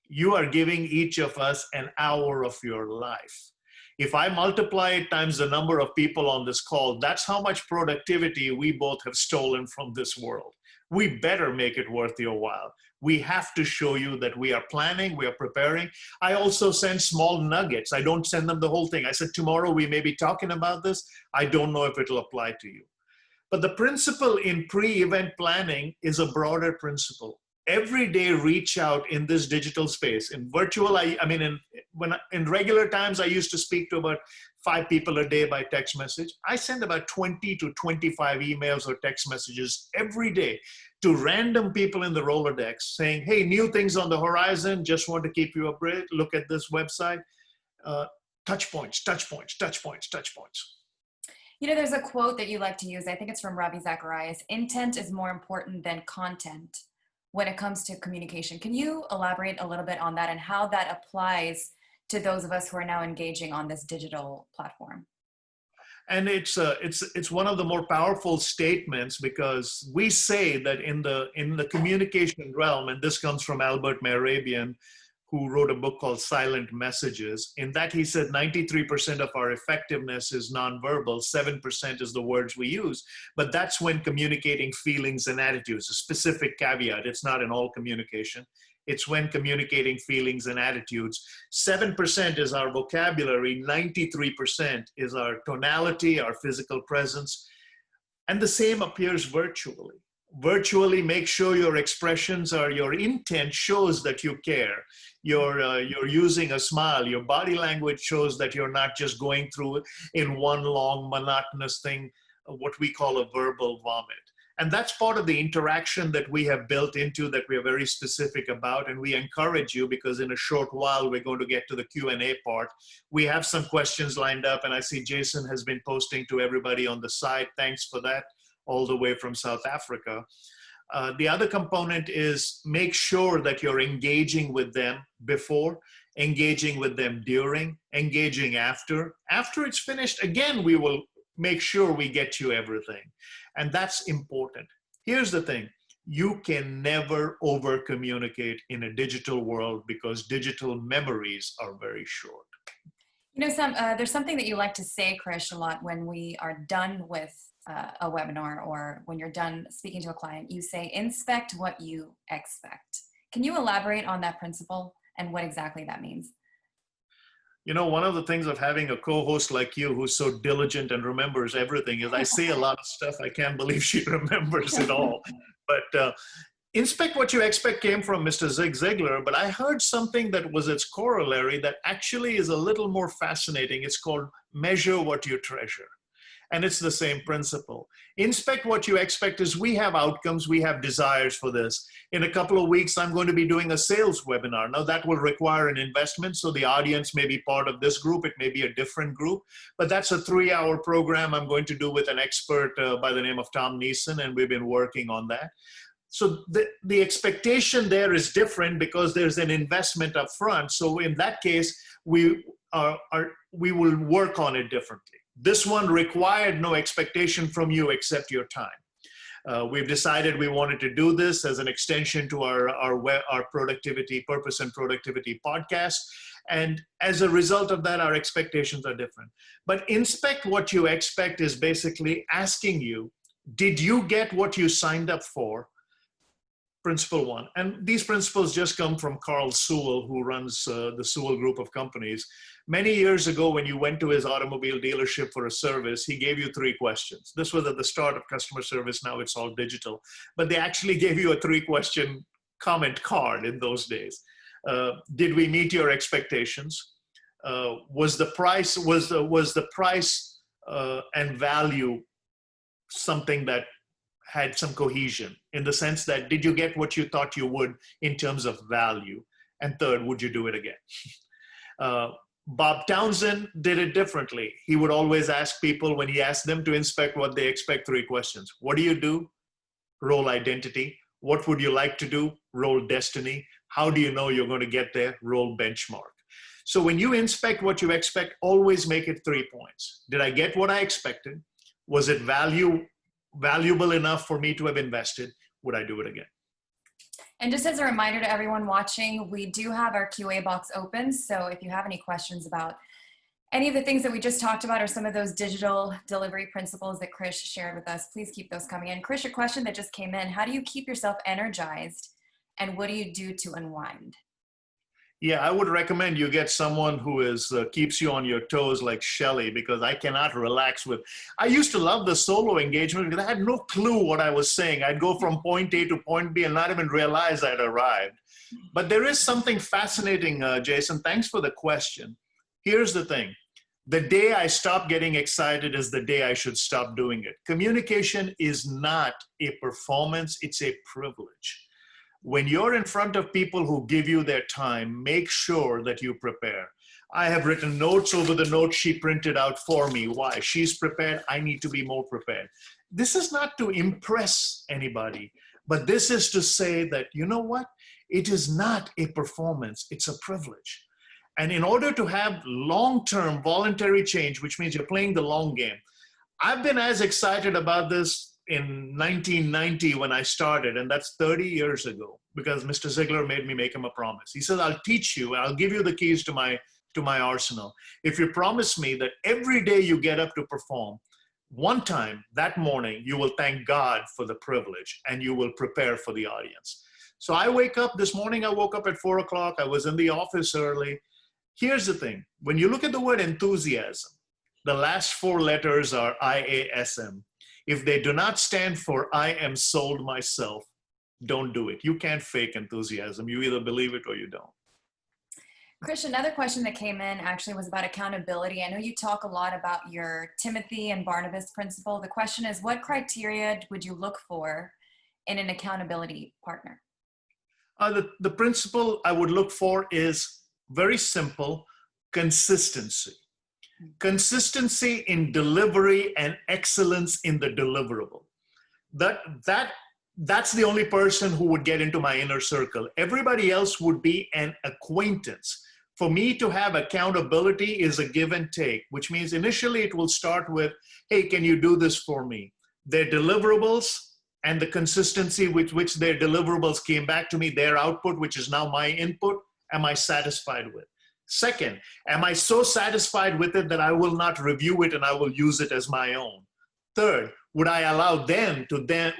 You are giving each of us an hour of your life. If I multiply it times the number of people on this call, that's how much productivity we both have stolen from this world. We better make it worth your while. We have to show you that we are planning, we are preparing. I also send small nuggets. I don't send them the whole thing. I said, tomorrow we may be talking about this. I don't know if it'll apply to you. But the principle in pre-event planning is a broader principle. every day reach out in this digital space. In virtual, in regular times, I used to speak to about 5 people a day by text message. I send about 20 to 25 emails or text messages every day to random people in the Rolodex saying, hey, new things on the horizon, just want to keep you updated, look at this website. Touch points, touch points, touch points, touch points. You know, there's a quote that you like to use. I think it's from Ravi Zacharias. Intent is more important than content when it comes to communication. Can you elaborate a little bit on that and how that applies to those of us who are now engaging on this digital platform? And it's one of the more powerful statements, because we say that in the communication realm, and this comes from Albert Mehrabian, who wrote a book called Silent Messages. In that, he said 93% of our effectiveness is nonverbal, 7% is the words we use. But that's when communicating feelings and attitudes, a specific caveat. It's not in all communication. It's when communicating feelings and attitudes. 7% is our vocabulary, 93% is our tonality, our physical presence. And the same appears virtually. Virtually, make sure your expressions or your intent shows that you care. You're using a smile. Your body language shows that you're not just going through in one long monotonous thing, what we call a verbal vomit. And that's part of the interaction that we have built into, that we are very specific about. And we encourage you, because in a short while, we're going to get to the Q&A part. We have some questions lined up, and I see Jason has been posting to everybody on the side. Thanks for that, all the way from South Africa. The other component is make sure that you're engaging with them before, engaging with them during, engaging after. After it's finished, again, we will make sure we get you everything. And that's important. Here's the thing. You can never over communicate in a digital world, because digital memories are very short. You know, there's something that you like to say, Krish, a lot when we are done with a webinar, or when you're done speaking to a client. You say, inspect what you expect. Can you elaborate on that principle and what exactly that means? You know, one of the things of having a co-host like you who's so diligent and remembers everything is I say a lot of stuff. I can't believe she remembers it all. But inspect what you expect came from Mr. Zig Ziglar, but I heard something that was its corollary that actually is a little more fascinating. It's called measure what you treasure. And it's the same principle. Inspect what you expect is we have outcomes, we have desires for this. In a couple of weeks, I'm going to be doing a sales webinar. Now that will require an investment, so the audience may be part of this group, it may be a different group, but that's a 3-hour program I'm going to do with an expert by the name of Tom Neeson, and we've been working on that. So the expectation there is different because there's an investment up front. So in that case, we will work on it differently. This one required no expectation from you except your time. We've decided we wanted to do this as an extension to our productivity, purpose and productivity podcast. And as a result of that, our expectations are different. But inspect what you expect is basically asking you, did you get what you signed up for? Principle one. And these principles just come from Carl Sewell, who runs the Sewell Group of companies. Many years ago, when you went to his automobile dealership for a service, he gave you 3 questions. This was at the start of customer service. Now it's all digital. But they actually gave you a 3-question comment card in those days. Did we meet your expectations? Was the price and value something that had some cohesion, in the sense that, did you get what you thought you would in terms of value? And third, would you do it again? Bob Townsend did it differently. He would always ask people, when he asked them to inspect what they expect, 3 questions. What do you do? Roll identity. What would you like to do? Roll destiny. How do you know you're going to get there? Roll benchmark. So when you inspect what you expect, always make it 3 points. Did I get what I expected? Was it valuable enough for me to have invested? Would I do it again? And just as a reminder to everyone watching, we do have our QA box open. So if you have any questions about any of the things that we just talked about, or some of those digital delivery principles that Krish shared with us, please keep those coming in. Krish, a question that just came in: how do you keep yourself energized, and what do you do to unwind? Yeah, I would recommend you get someone who is keeps you on your toes like Shelley, because I cannot relax with. I used to love the solo engagement because I had no clue what I was saying. I'd go from point A to point B and not even realize I'd arrived. But there is something fascinating, Jason. Thanks for the question. Here's the thing. The day I stop getting excited is the day I should stop doing it. Communication is not a performance, it's a privilege. When you're in front of people who give you their time, make sure that you prepare. I have written notes over the notes she printed out for me. Why? She's prepared. I need to be more prepared. This is not to impress anybody, but this is to say that, you know what? It is not a performance. It's a privilege. And in order to have long-term voluntary change, which means you're playing the long game, I've been as excited about this in 1990 when I started, and that's 30 years ago, because Mr. Ziegler made me make him a promise. He said, I'll teach you, I'll give you the keys to my arsenal. If you promise me that every day you get up to perform, one time that morning, you will thank God for the privilege and you will prepare for the audience. So I wake up, this morning I woke up at 4 o'clock, I was in the office early. Here's the thing, when you look at the word enthusiasm, the last 4 letters are IASM. If they do not stand for I am sold myself, don't do it. You can't fake enthusiasm. You either believe it or you don't. Krish, another question that came in actually was about accountability. I know you talk a lot about your Timothy and Barnabas principle. The question is, what criteria would you look for in an accountability partner? The principle I would look for is very simple: consistency. Consistency in delivery and excellence in the deliverable. That's the only person who would get into my inner circle. Everybody else would be an acquaintance. For me to have accountability is a give and take, which means initially it will start with, hey, can you do this for me? Their deliverables and the consistency with which their deliverables came back to me, their output, which is now my input, am I satisfied with? Second, am I so satisfied with it that I will not review it and I will use it as my own? Third, would I allow them to then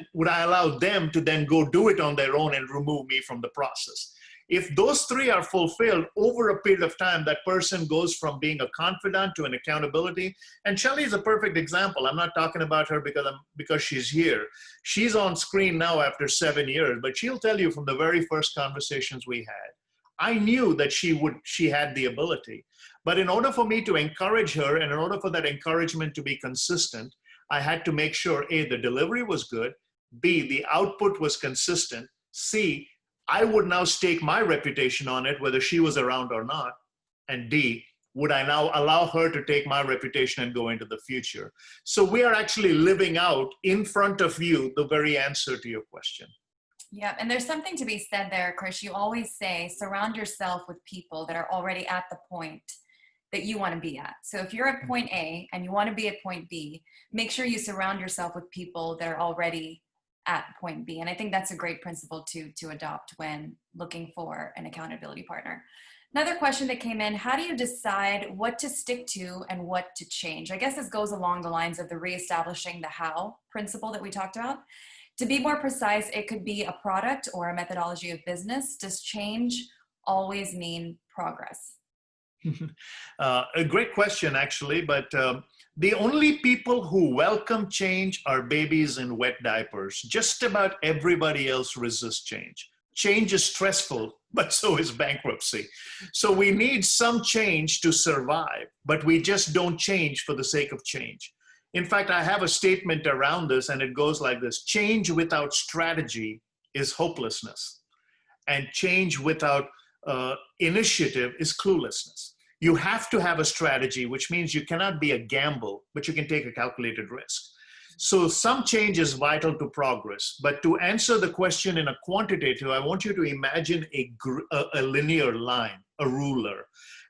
go do it on their own and remove me from the process? If those 3 are fulfilled over a period of time, that person goes from being a confidant to an accountability. And Shelley is a perfect example. I'm not talking about her because she's here. She's on screen now after 7 years, but she'll tell you from the very first conversations we had, I knew that she had the ability. But in order for me to encourage her and in order for that encouragement to be consistent, I had to make sure, A, the delivery was good, B, the output was consistent, C, I would now stake my reputation on it, whether she was around or not, and D, would I now allow her to take my reputation and go into the future? So we are actually living out in front of you the very answer to your question. Yeah, and there's something to be said there, Krish. You always say, surround yourself with people that are already at the point that you want to be at. So if you're at point A and you want to be at point B, make sure you surround yourself with people that are already at point B. And I think that's a great principle to adopt when looking for an accountability partner. Another question that came in, how do you decide what to stick to and what to change? I guess this goes along the lines of the reestablishing the how principle that we talked about. To be more precise, it could be a product or a methodology of business. Does change always mean progress? A great question, actually, but the only people who welcome change are babies in wet diapers. Just about everybody else resists change. Change is stressful, but so is bankruptcy. So we need some change to survive, but we just don't change for the sake of change. In fact, I have a statement around this, and it goes like this: change without strategy is hopelessness, and change without initiative is cluelessness. You have to have a strategy, which means you cannot be a gamble, but you can take a calculated risk. So some change is vital to progress. But to answer the question in a quantitative, I want you to imagine a linear line, a ruler,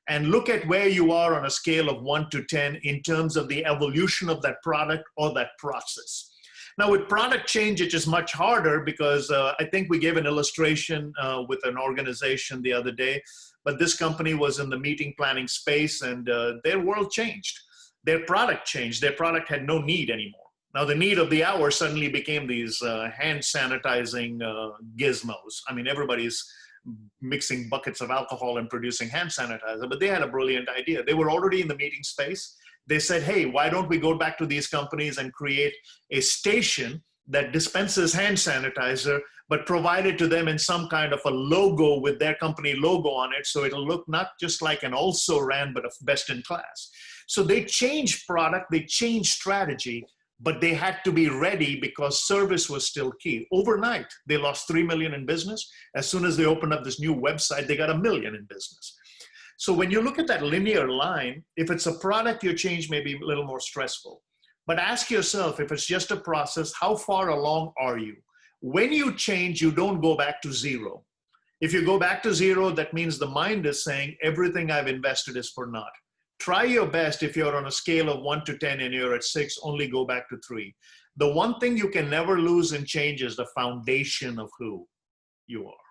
and look at where you are on a scale of 1 to 10 in terms of the evolution of that product or that process. Now with product change, it is much harder because I think we gave an illustration with an organization the other day, but this company was in the meeting planning space and their world changed. Their product changed. Their product had no need anymore. Now, the need of the hour suddenly became these hand sanitizing gizmos. I mean, everybody's mixing buckets of alcohol and producing hand sanitizer, but they had a brilliant idea. They were already in the meeting space. They said, hey, why don't we go back to these companies and create a station that dispenses hand sanitizer, but provide it to them in some kind of a logo with their company logo on it, so it'll look not just like an also ran, but a best in class. So they changed product, they changed strategy, but they had to be ready because service was still key. Overnight, they lost 3 million in business. As soon as they opened up this new website, they got 1 million in business. So when you look at that linear line, if it's a product, your change may be a little more stressful. But ask yourself, if it's just a process, how far along are you? When you change, you don't go back to zero. If you go back to zero, that means the mind is saying, everything I've invested is for naught. Try your best. If you're on a scale of 1 to 10 and you're at 6, only go back to 3. The one thing you can never lose in change is the foundation of who you are.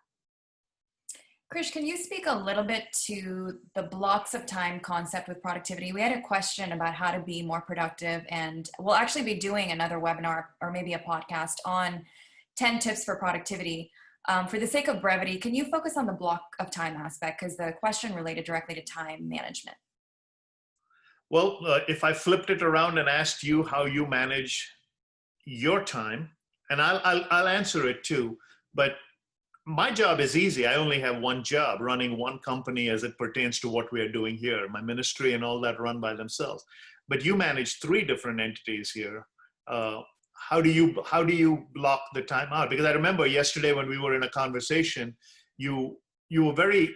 Krish, can you speak a little bit to the blocks of time concept with productivity? We had a question about how to be more productive, and we'll actually be doing another webinar or maybe a podcast on 10 tips for productivity. For the sake of brevity, can you focus on the block of time aspect? Because the question related directly to time management. Well, if I flipped it around and asked you how you manage your time, and I'll answer it too, but my job is easy. I only have one job, running one company as it pertains to what we are doing here. My ministry and all that run by themselves. But you manage 3 different entities here. How do you block the time out? Because I remember yesterday when we were in a conversation, you were very,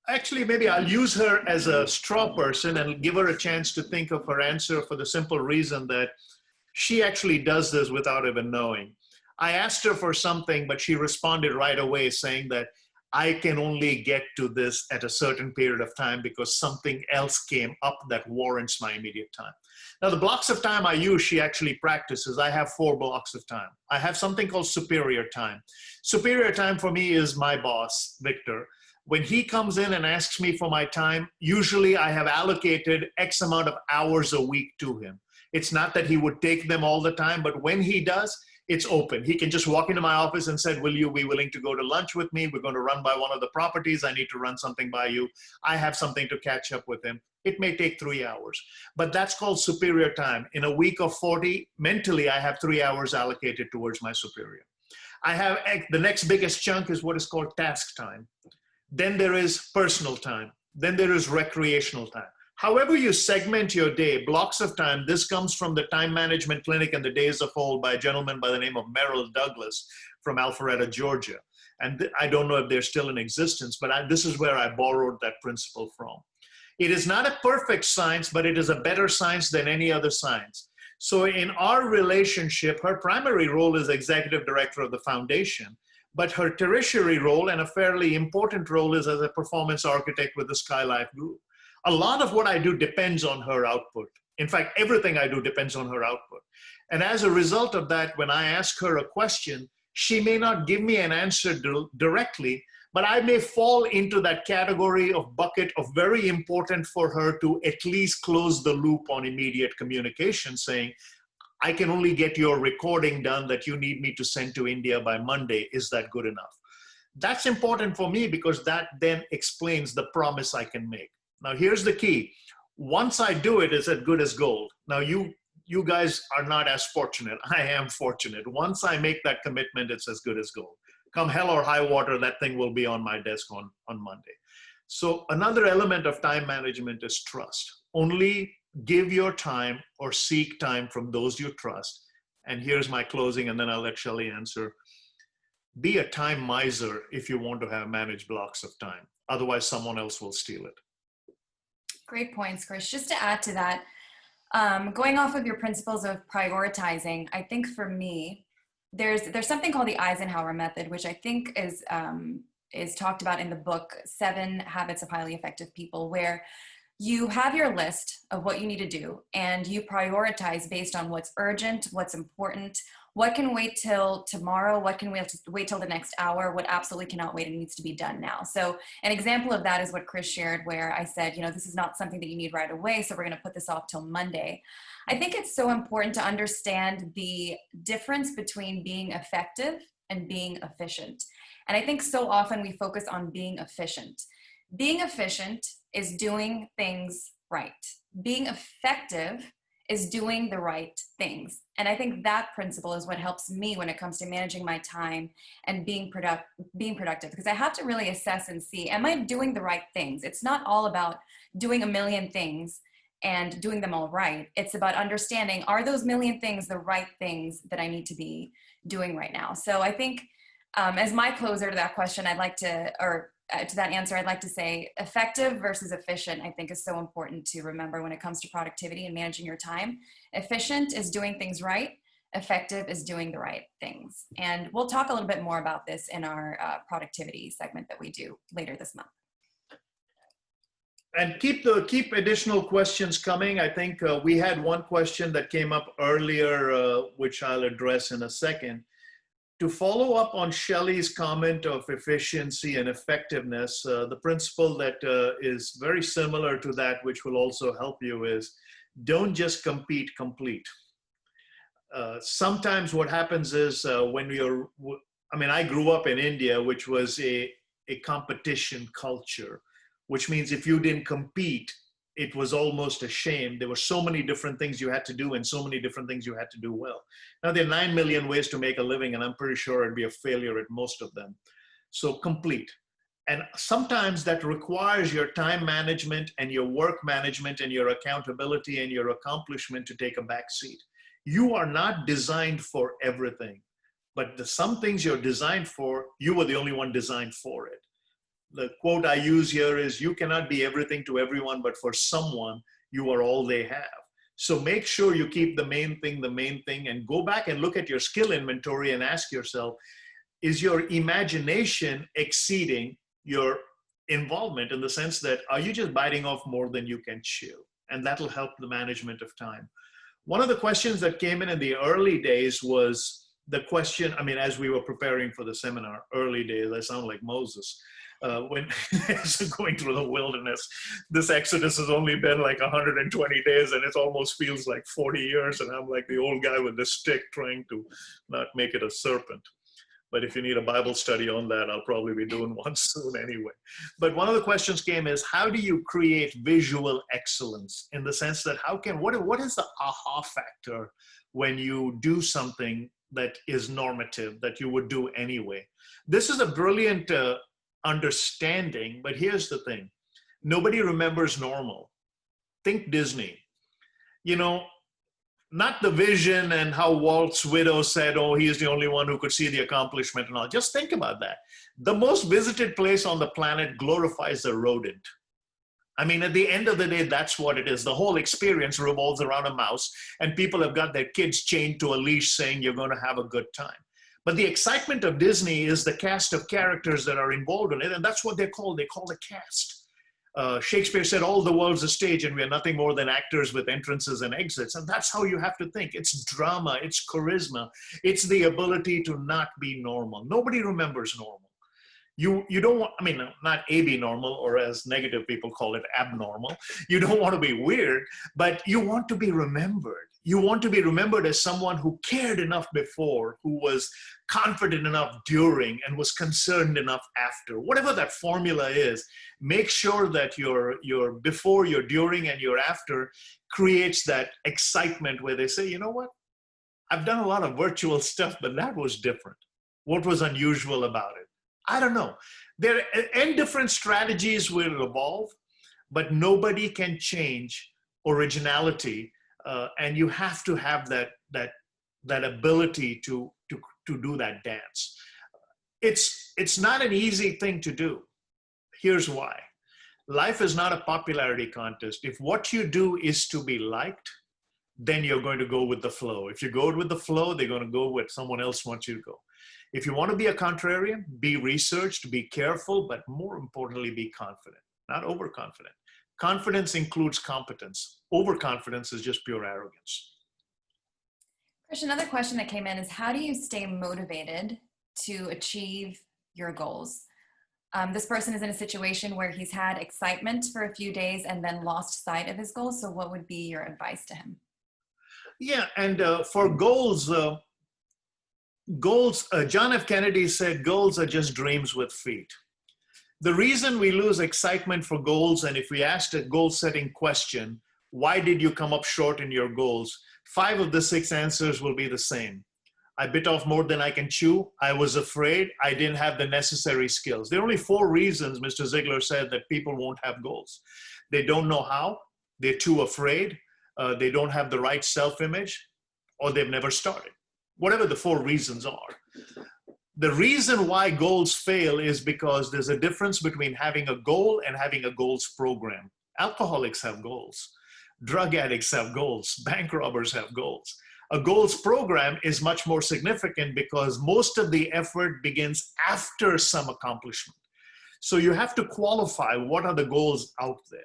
actually maybe I'll use her as a straw person and give her a chance to think of her answer, for the simple reason that she actually does this without even knowing. I asked her for something, but she responded right away saying that I can only get to this at a certain period of time because something else came up that warrants my immediate time. Now, the blocks of time I use, she actually practices. I have 4 blocks of time. I have something called superior time. Superior time for me is my boss, Victor. When he comes in and asks me for my time, usually I have allocated X amount of hours a week to him. It's not that he would take them all the time, but when he does, it's open. He can just walk into my office and said, will you be willing to go to lunch with me? We're going to run by one of the properties. I need to run something by you. I have something to catch up with him. It may take 3 hours, but that's called superior time. In a week of 40, mentally, I have 3 hours allocated towards my superior. I have the next biggest chunk is what is called task time. Then there is personal time. Then there is recreational time. However you segment your day, blocks of time, this comes from the Time Management Clinic and the Days of Old by a gentleman by the name of Merrill Douglas from Alpharetta, Georgia. And I don't know if they're still in existence, but this is where I borrowed that principle from. It is not a perfect science, but it is a better science than any other science. So in our relationship, her primary role is executive director of the foundation, but her tertiary role, and a fairly important role, is as a performance architect with the Skylife group. A lot of what I do depends on her output. In fact, everything I do depends on her output. And as a result of that, when I ask her a question, she may not give me an answer directly, but I may fall into that category of bucket of very important for her to at least close the loop on immediate communication, saying, I can only get your recording done that you need me to send to India by Monday. Is that good enough? That's important for me because that then explains the promise I can make. Now, here's the key. Once I do it, it's as good as gold. Now, you guys are not as fortunate. I am fortunate. Once I make that commitment, it's as good as gold. Come hell or high water, that thing will be on my desk on Monday. So another element of time management is trust. Only give your time or seek time from those you trust. And here's my closing, and then I'll let Shelley answer. Be a time miser if you want to have managed blocks of time. Otherwise, someone else will steal it. Great points, Krish. Just to add to that, going off of your principles of prioritizing, I think for me, there's something called the Eisenhower Method, which I think is talked about in the book 7 Habits of Highly Effective People, where you have your list of what you need to do and you prioritize based on what's urgent, what's important, what can wait till tomorrow, what can wait till the next hour, what absolutely cannot wait and needs to be done now. So an example of that is what Krish shared, where I said, you know, this is not something that you need right away, so we're going to put this off till Monday. I think it's so important to understand the difference between being effective and being efficient. And I think so often we focus on being efficient. Being efficient is doing things right. Being effective is doing the right things. And I think that principle is what helps me when it comes to managing my time and being productive, because I have to really assess and see, am I doing the right things? It's not all about doing a million things and doing them all right. It's about understanding, are those million things the right things that I need to be doing right now? So I think as my closer to that question, I'd like to, or to that answer, I'd like to say effective versus efficient, I think is so important to remember when it comes to productivity and managing your time. Efficient is doing things right. Effective is doing the right things. And we'll talk a little bit more about this in our productivity segment that we do later this month. And keep additional questions coming. I think we had one question that came up earlier, which I'll address in a second. To follow up on Shelley's comment of efficiency and effectiveness, the principle that is very similar to that, which will also help you, is don't just compete, complete. Sometimes what happens is when I grew up in India, which was a competition culture, which means if you didn't compete, it was almost a shame. There were so many different things you had to do and so many different things you had to do well. Now, there are 9 million ways to make a living, and I'm pretty sure I'd be a failure at most of them. So complete. And sometimes that requires your time management and your work management and your accountability and your accomplishment to take a back seat. You are not designed for everything, but some things you're designed for, you were the only one designed for it. The quote I use here is, you cannot be everything to everyone, but for someone, you are all they have. So make sure you keep the main thing, and go back and look at your skill inventory and ask yourself, is your imagination exceeding your involvement, in the sense that, are you just biting off more than you can chew? And that'll help the management of time. One of the questions that came in the early days was the question, as we were preparing for the seminar, early days, I sound like Moses. When going through the wilderness, this Exodus has only been like 120 days and it almost feels like 40 years. And I'm like the old guy with the stick trying to not make it a serpent. But if you need a Bible study on that, I'll probably be doing one soon anyway. But one of the questions came is, how do you create visual excellence, in the sense that what is the aha factor when you do something that is normative, that you would do anyway? This is a brilliant understanding, but here's the thing. Nobody remembers normal. Think Disney. Not the vision and how Walt's widow said, oh, he is the only one who could see the accomplishment and all. Just think about that. The most visited place on the planet glorifies a rodent. At the end of the day, that's what it is. The whole experience revolves around a mouse, and people have got their kids chained to a leash saying you're going to have a good time. But the excitement of Disney is the cast of characters that are involved in it, and that's what they're called. They call the cast. Shakespeare said, all the world's a stage, and we are nothing more than actors with entrances and exits. And that's how you have to think. It's drama, it's charisma, it's the ability to not be normal. Nobody remembers normal. You don't want, not abnormal, or as negative people call it, abnormal. You don't want to be weird, but you want to be remembered. You want to be remembered as someone who cared enough before, who was confident enough during, and was concerned enough after. Whatever that formula is, make sure that your before, your during, and your after creates that excitement where they say, you know what? I've done a lot of virtual stuff, but that was different. What was unusual about it? I don't know. Different strategies will evolve, but nobody can change originality. And you have to have that ability to do that dance. It's not an easy thing to do. Here's why. Life is not a popularity contest. If what you do is to be liked, then you're going to go with the flow. If you go with the flow, they're going to go where someone else wants you to go. If you want to be a contrarian, be researched, be careful, but more importantly, be confident, not overconfident. Confidence includes competence. Overconfidence is just pure arrogance. Krish, another question that came in is, how do you stay motivated to achieve your goals? This person is in a situation where he's had excitement for a few days and then lost sight of his goals. So what would be your advice to him? Yeah, and for goals, John F. Kennedy said, goals are just dreams with feet. The reason we lose excitement for goals, and if we asked a goal-setting question, why did you come up short in your goals? 5 of the 6 answers will be the same. I bit off more than I can chew. I was afraid. I didn't have the necessary skills. There are only 4 reasons Mr. Ziegler said that people won't have goals. They don't know how. They're too afraid. They don't have the right self-image, or they've never started. Whatever the 4 reasons are. The reason why goals fail is because there's a difference between having a goal and having a goals program. Alcoholics have goals. Drug addicts have goals. Bank robbers have goals. A goals program is much more significant because most of the effort begins after some accomplishment. So you have to qualify what are the goals out there.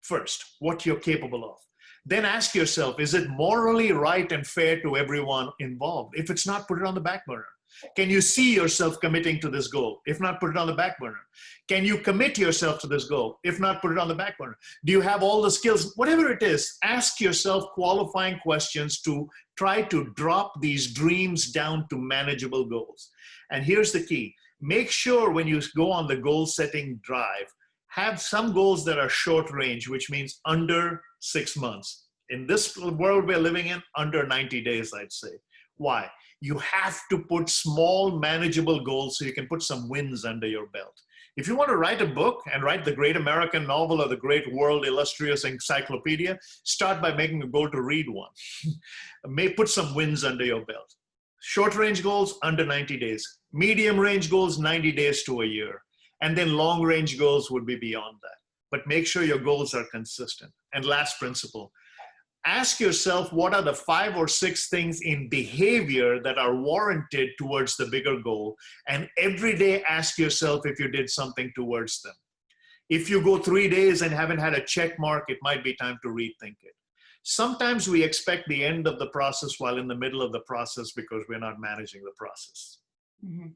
First, what you're capable of. Then ask yourself, is it morally right and fair to everyone involved? If it's not, put it on the back burner. Can you see yourself committing to this goal? If not, put it on the back burner. Can you commit yourself to this goal? If not, put it on the back burner. Do you have all the skills? Whatever it is, ask yourself qualifying questions to try to drop these dreams down to manageable goals. And here's the key. Make sure when you go on the goal setting drive, have some goals that are short range, which means under 6 months. In this world we're living in, under 90 days, I'd say. Why? You have to put small, manageable goals so you can put some wins under your belt. If you want to write a book and write the great American novel or the great world illustrious encyclopedia, start by making a goal to read one. May put some wins under your belt. Short range goals, under 90 days. Medium range goals, 90 days to a year. And then long range goals would be beyond that. But make sure your goals are consistent. And last principle, ask yourself what are the 5 or 6 things in behavior that are warranted towards the bigger goal. And every day ask yourself if you did something towards them. If you go 3 days and haven't had a check mark, it might be time to rethink it. Sometimes we expect the end of the process while in the middle of the process because we're not managing the process. Mm-hmm.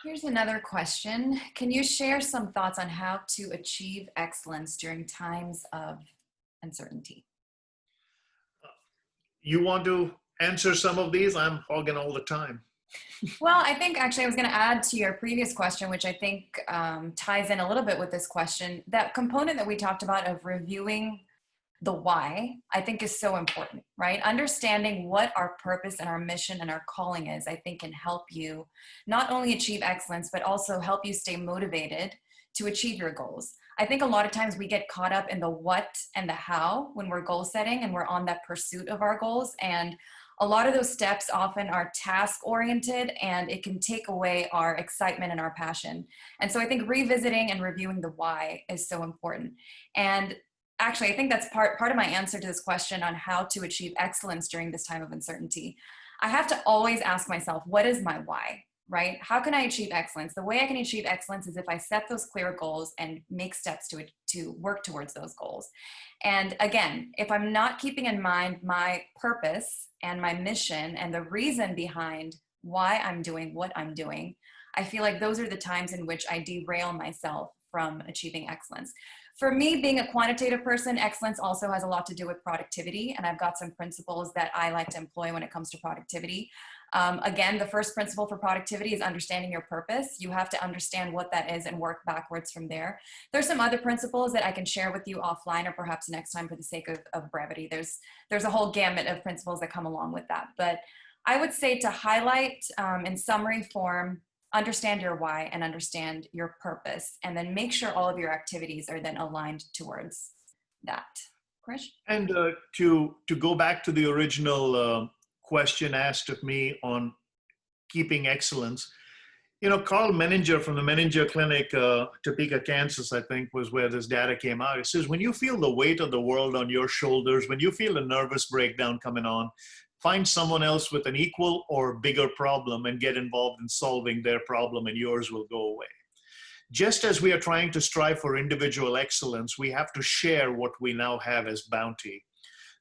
Here's another question. Can you share some thoughts on how to achieve excellence during times of uncertainty? You want to answer some of these? I'm hogging all the time. Well, I think actually I was going to add to your previous question, which I think ties in a little bit with this question. That component that we talked about of reviewing the why, I think is so important, right? Understanding what our purpose and our mission and our calling is, I think can help you not only achieve excellence, but also help you stay motivated to achieve your goals. I think a lot of times we get caught up in the what and the how when we're goal setting and we're on that pursuit of our goals. And a lot of those steps often are task oriented and it can take away our excitement and our passion. And so I think revisiting and reviewing the why is so important. And actually, I think that's part of my answer to this question on how to achieve excellence during this time of uncertainty. I have to always ask myself, what is my why, right? How can I achieve excellence? The way I can achieve excellence is if I set those clear goals and make steps to work towards those goals. And again, if I'm not keeping in mind my purpose and my mission and the reason behind why I'm doing what I'm doing, I feel like those are the times in which I derail myself from achieving excellence. For me, being a quantitative person, excellence also has a lot to do with productivity. And I've got some principles that I like to employ when it comes to productivity. Again, the first principle for productivity is understanding your purpose. You have to understand what that is and work backwards from there. There's some other principles that I can share with you offline or perhaps next time for the sake of brevity. There's a whole gamut of principles that come along with that. But I would say to highlight in summary form, understand your why and understand your purpose, and then make sure all of your activities are then aligned towards that. Krish? And to go back to the original question asked of me on keeping excellence, you know, Carl Menninger from the Menninger Clinic, Topeka, Kansas, I think was where this data came out. It says, when you feel the weight of the world on your shoulders, when you feel a nervous breakdown coming on, find someone else with an equal or bigger problem and get involved in solving their problem and yours will go away. Just as we are trying to strive for individual excellence, we have to share what we now have as bounty.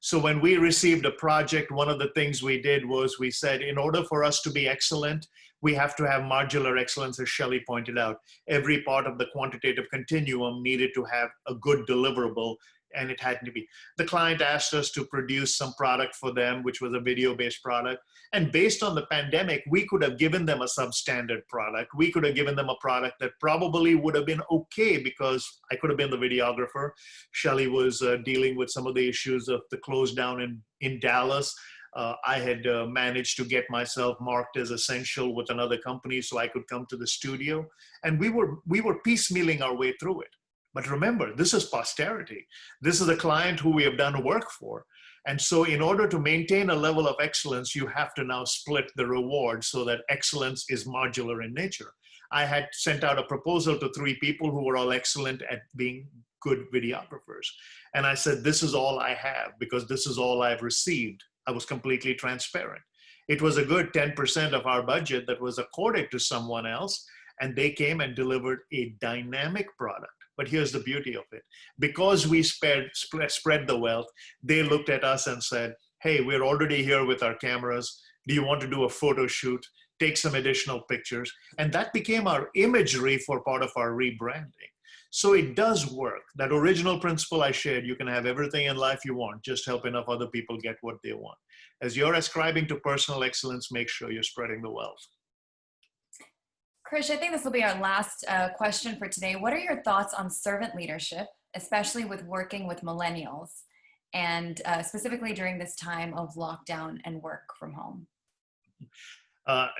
So when we received a project, one of the things we did was we said, in order for us to be excellent, we have to have modular excellence, as Shelley pointed out. Every part of the quantitative continuum needed to have a good deliverable, and it had to be. The client asked us to produce some product for them, which was a video-based product. And based on the pandemic, we could have given them a substandard product. We could have given them a product that probably would have been okay because I could have been the videographer. Shelley was dealing with some of the issues of the close down in Dallas. I had managed to get myself marked as essential with another company so I could come to the studio. And we were piecemealing our way through it. But remember, this is posterity. This is a client who we have done work for. And so in order to maintain a level of excellence, you have to now split the reward so that excellence is modular in nature. I had sent out a proposal to 3 people who were all excellent at being good videographers. And I said, this is all I have because this is all I've received. I was completely transparent. It was a good 10% of our budget that was accorded to someone else, and they came and delivered a dynamic product. But here's the beauty of it. Because we spread the wealth, they looked at us and said, hey, we're already here with our cameras. Do you want to do a photo shoot? Take some additional pictures. And that became our imagery for part of our rebranding. So it does work. That original principle I shared, you can have everything in life you want, just help enough other people get what they want. As you're ascribing to personal excellence, make sure you're spreading the wealth. Krish, I think this will be our last question for today. What are your thoughts on servant leadership, especially with working with millennials, and specifically during this time of lockdown and work from home?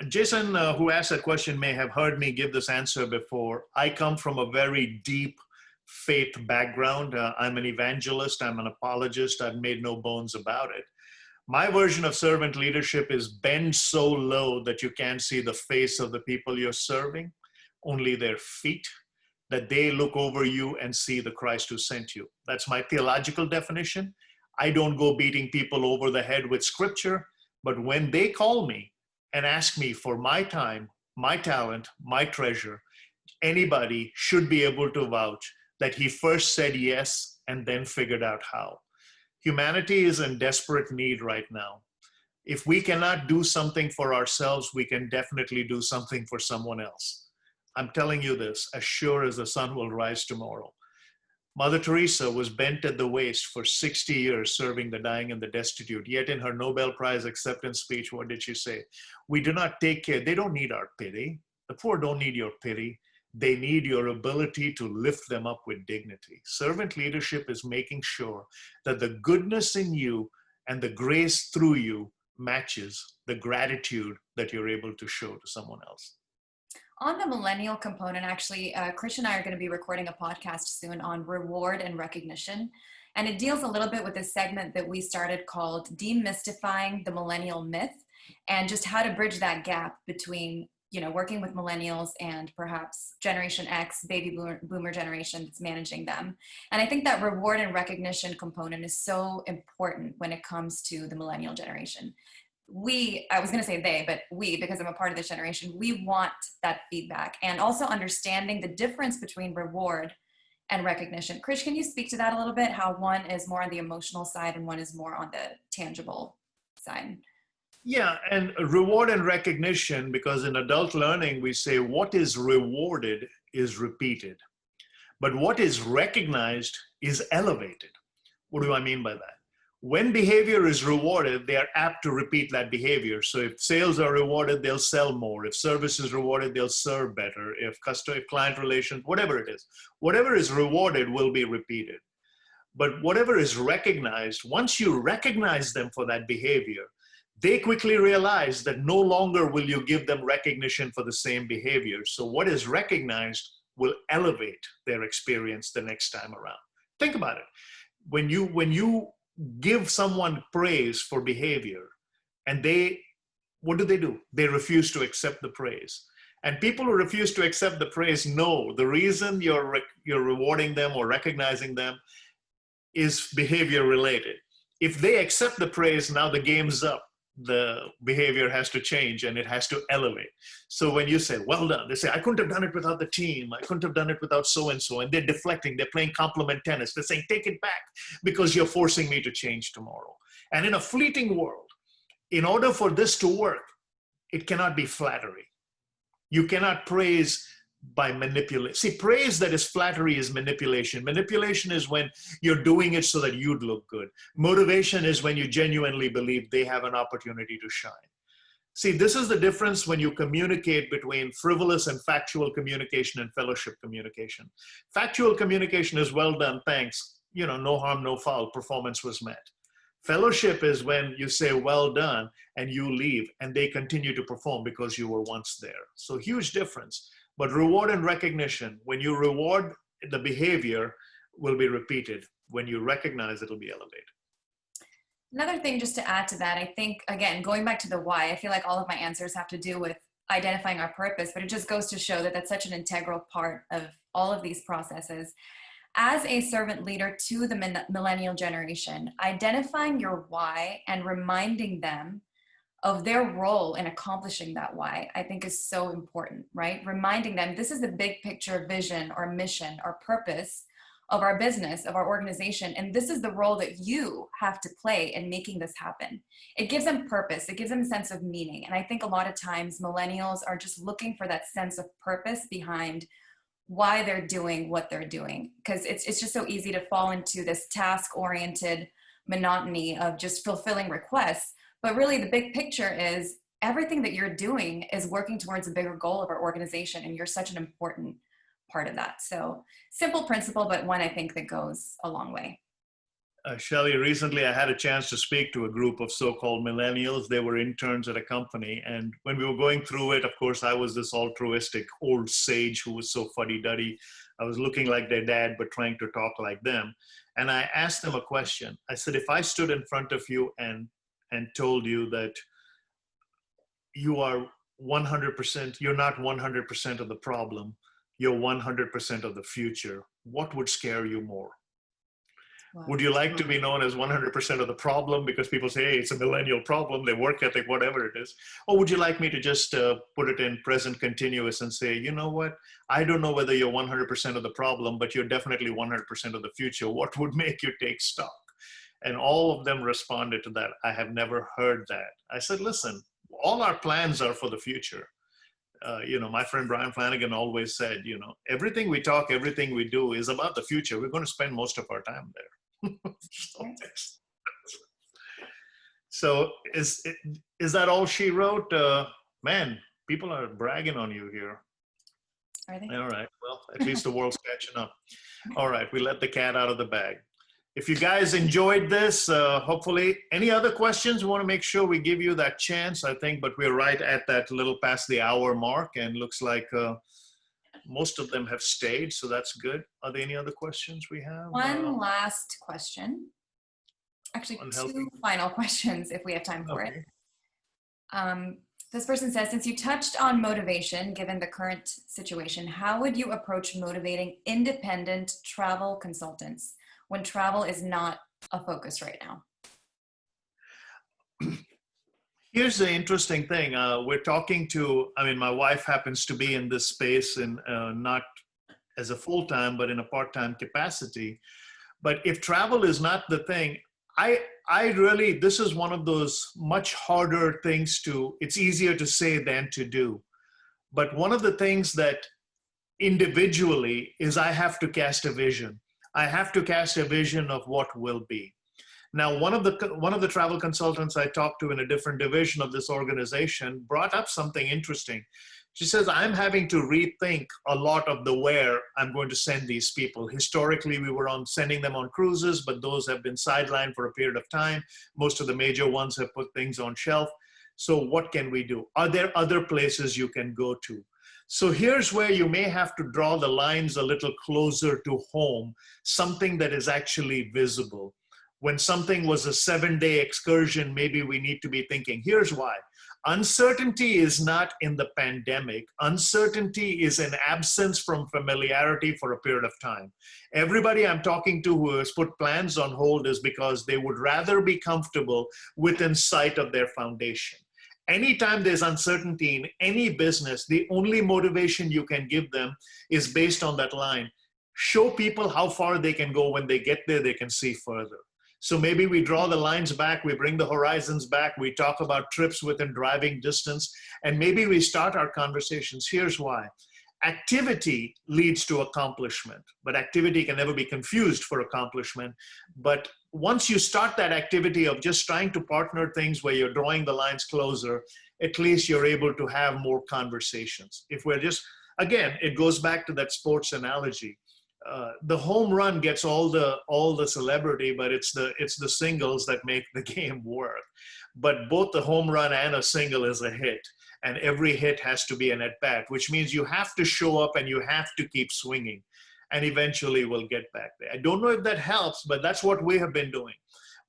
Jason, who asked that question, may have heard me give this answer before. I come from a very deep faith background. I'm an evangelist. I'm an apologist. I've made no bones about it. My version of servant leadership is bend so low that you can't see the face of the people you're serving, only their feet, that they look over you and see the Christ who sent you. That's my theological definition. I don't go beating people over the head with scripture, but when they call me and ask me for my time, my talent, my treasure, anybody should be able to vouch that he first said yes and then figured out how. Humanity is in desperate need right now. If we cannot do something for ourselves, we can definitely do something for someone else. I'm telling you this, as sure as the sun will rise tomorrow. Mother Teresa was bent at the waist for 60 years serving the dying and the destitute. Yet in her Nobel Prize acceptance speech, what did she say? We do not take care. They don't need our pity. The poor don't need your pity. They need your ability to lift them up with dignity. Servant leadership is making sure that the goodness in you and the grace through you matches the gratitude that you're able to show to someone else. On the millennial component, actually, Krish and I are going to be recording a podcast soon on reward and recognition. And it deals a little bit with this segment that we started called Demystifying the Millennial Myth, and just how to bridge that gap between, you know, working with millennials and perhaps Generation X, baby boomer generation that's managing them. And I think that reward and recognition component is so important when it comes to the millennial generation. I was going to say they, but we, because I'm a part of this generation, we want that feedback and also understanding the difference between reward and recognition. Krish, can you speak to that a little bit? How one is more on the emotional side and one is more on the tangible side? Yeah, and reward and recognition, because in adult learning, we say what is rewarded is repeated, but what is recognized is elevated. What do I mean by that? When behavior is rewarded, they are apt to repeat that behavior. So if sales are rewarded, they'll sell more. If service is rewarded, they'll serve better. If client relations, whatever it is, whatever is rewarded will be repeated. But whatever is recognized, once you recognize them for that behavior, they quickly realize that no longer will you give them recognition for the same behavior. So what is recognized will elevate their experience the next time around. Think about it. When you give someone praise for behavior and what do? They refuse to accept the praise. And people who refuse to accept the praise know the reason you're rewarding them or recognizing them is behavior related. If they accept the praise, now the game's up. the behavior has to change and it has to elevate. So when you say, well done, they say, I couldn't have done it without the team. I couldn't have done it without so-and-so. And they're deflecting, they're playing compliment tennis. They're saying, take it back because you're forcing me to change tomorrow. And in a fleeting world, in order for this to work, it cannot be flattery. You cannot praise by manipulation. See, praise that is flattery is manipulation. Manipulation is when you're doing it so that you'd look good. Motivation is when you genuinely believe they have an opportunity to shine. See, this is the difference when you communicate between frivolous and factual communication and fellowship communication. Factual communication is well done, thanks, no harm, no foul, performance was met. Fellowship is when you say well done and you leave and they continue to perform because you were once there. So huge difference. But reward and recognition, when you reward, the behavior will be repeated. When you recognize, it'll be elevated. Another thing just to add to that, I think, again, going back to the why, I feel like all of my answers have to do with identifying our purpose, but it just goes to show that that's such an integral part of all of these processes. As a servant leader to the millennial generation, identifying your why and reminding them of their role in accomplishing that why, I think is so important, right? Reminding them this is the big picture vision or mission or purpose of our business, of our organization, and this is the role that you have to play in making this happen. It gives them purpose, it gives them a sense of meaning. And I think a lot of times millennials are just looking for that sense of purpose behind why they're doing what they're doing. Because it's just so easy to fall into this task-oriented monotony of just fulfilling requests. But really the big picture is everything that you're doing is working towards a bigger goal of our organization. And you're such an important part of that. So simple principle, but one I think that goes a long way. Shelley, recently I had a chance to speak to a group of so-called millennials. They were interns at a company. And when we were going through it, of course, I was this altruistic old sage who was so fuddy-duddy. I was looking like their dad, but trying to talk like them. And I asked them a question. I said, if I stood in front of you and told you that you are 100%, you're not 100% of the problem, you're 100% of the future, what would scare you more? Wow. Would you like to be known as 100% of the problem because people say, hey, it's a millennial problem, their work ethic, whatever it is? Or would you like me to just put it in present continuous and say, you know what, I don't know whether you're 100% of the problem, but you're definitely 100% of the future. What would make you take stock? And all of them responded to that. I have never heard that. I said, listen, all our plans are for the future. My friend Brian Flanagan always said, everything we talk, everything we do is about the future. We're going to spend most of our time there. So is that all she wrote? Man, people are bragging on you here. Are they? All right. Well, at least the world's catching up. All right. We let the cat out of the bag. If you guys enjoyed this, hopefully, any other questions, we want to make sure we give you that chance, I think, but we're right at that little past the hour mark and looks like most of them have stayed, so that's good. Are there any other questions we have? One last question. Actually, two final questions if we have time for it. This person says, since you touched on motivation, given the current situation, how would you approach motivating independent travel consultants when travel is not a focus right now? Here's the interesting thing. We're talking to, my wife happens to be in this space and not as a full-time, but in a part-time capacity. But if travel is not the thing, I really, this is one of those much harder things it's easier to say than to do. But one of the things that individually is I have to cast a vision. I have to cast a vision of what will be. Now, one of the travel consultants I talked to in a different division of this organization brought up something interesting. She says, I'm having to rethink a lot of the where I'm going to send these people. Historically, we were sending them on cruises, but those have been sidelined for a period of time. Most of the major ones have put things on shelf. So what can we do? Are there other places you can go to? So here's where you may have to draw the lines a little closer to home, something that is actually visible. When something was a 7-day excursion, maybe we need to be thinking, here's why. Uncertainty is not in the pandemic. Uncertainty is an absence from familiarity for a period of time. Everybody I'm talking to who has put plans on hold is because they would rather be comfortable within sight of their foundation. Anytime there's uncertainty in any business, the only motivation you can give them is based on that line. Show people how far they can go. When they get there, they can see further. So maybe we draw the lines back, we bring the horizons back, we talk about trips within driving distance, and maybe we start our conversations. Here's why. Activity leads to accomplishment, but activity can never be confused for accomplishment. But once you start that activity of just trying to partner things where you're drawing the lines closer, at least you're able to have more conversations. If we're just, again, it goes back to that sports analogy. The home run gets all the celebrity, but it's the singles that make the game work. But both the home run and a single is a hit, and every hit has to be an at bat, which means you have to show up and you have to keep swinging, and eventually we'll get back there. I don't know if that helps, but that's what we have been doing.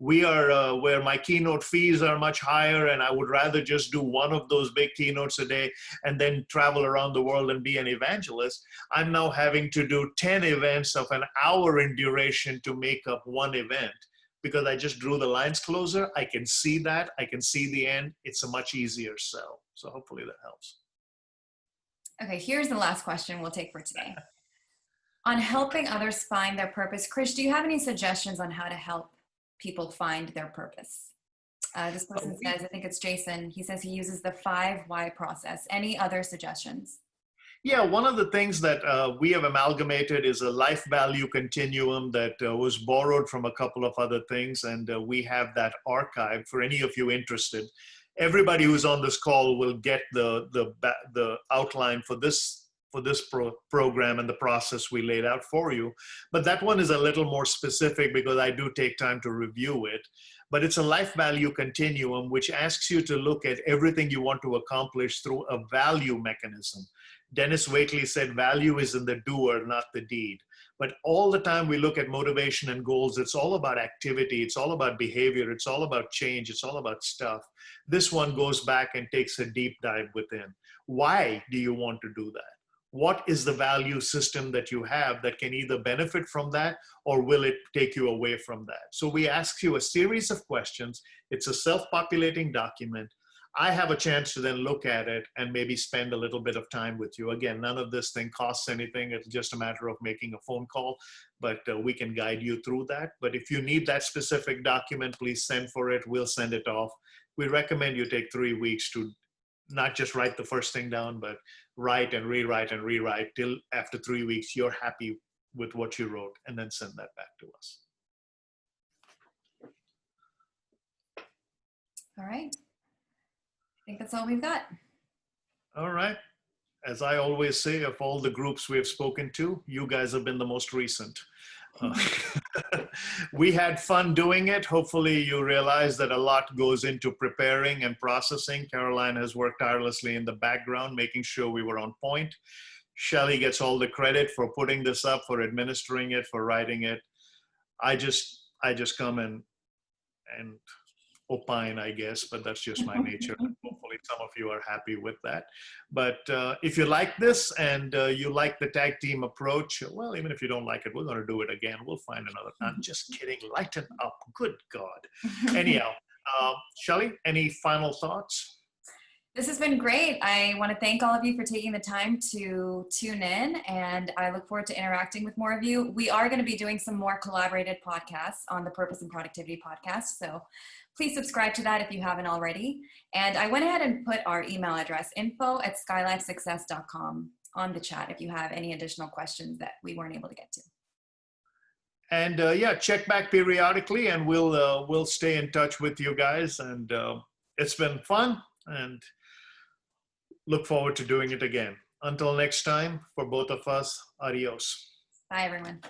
We are where my keynote fees are much higher, and I would rather just do one of those big keynotes a day and then travel around the world and be an evangelist. I'm now having to do 10 events of an hour in duration to make up one event because I just drew the lines closer. I can see that. I can see the end. It's a much easier sell. So hopefully that helps. Okay, here's the last question we'll take for today. On helping others find their purpose, Krish, do you have any suggestions on how to help people find their purpose? This person says, I think it's Jason, he says he uses the 5 why process. Any other suggestions? Yeah, one of the things that we have amalgamated is a life value continuum that was borrowed from a couple of other things, and we have that archived for any of you interested. Everybody who's on this call will get the outline for this program and the process we laid out for you. But that one is a little more specific because I do take time to review it. But it's a life value continuum which asks you to look at everything you want to accomplish through a value mechanism. Dennis Waitley said value is in the doer, not the deed. But all the time we look at motivation and goals, it's all about activity, it's all about behavior, it's all about change, it's all about stuff. This one goes back and takes a deep dive within. Why do you want to do that? What is the value system that you have that can either benefit from that or will it take you away from that? So we ask you a series of questions. It's a self-populating document. I have a chance to then look at it and maybe spend a little bit of time with you. Again, none of this thing costs anything. It's just a matter of making a phone call, but we can guide you through that. But if you need that specific document, please send for it. We'll send it off. We recommend you take 3 weeks to not just write the first thing down, but write and rewrite till after 3 weeks, you're happy with what you wrote, and then send that back to us. All right. I think that's all we've got. All right. As I always say, of all the groups we have spoken to, you guys have been the most recent. We had fun doing it. Hopefully you realize that a lot goes into preparing and processing. Caroline has worked tirelessly in the background, making sure we were on point. Shelley gets all the credit for putting this up, for administering it, for writing it. I just come and opine, I guess, but that's just my nature. Hopefully some of you are happy with that. But if you like this and you like the tag team approach, well, even if you don't like it, we're going to do it again. We'll find another. I'm just kidding. Lighten up. Good God. Anyhow, Shelley, any final thoughts? This has been great. I want to thank all of you for taking the time to tune in, and I look forward to interacting with more of you. We are going to be doing some more collaborated podcasts on the Purpose and Productivity podcast, so please subscribe to that if you haven't already. And I went ahead and put our email address, info@skylifesuccess.com, on the chat if you have any additional questions that we weren't able to get to. And yeah, check back periodically, and we'll stay in touch with you guys. And it's been fun, and look forward to doing it again. Until next time, for both of us, adios. Bye, everyone.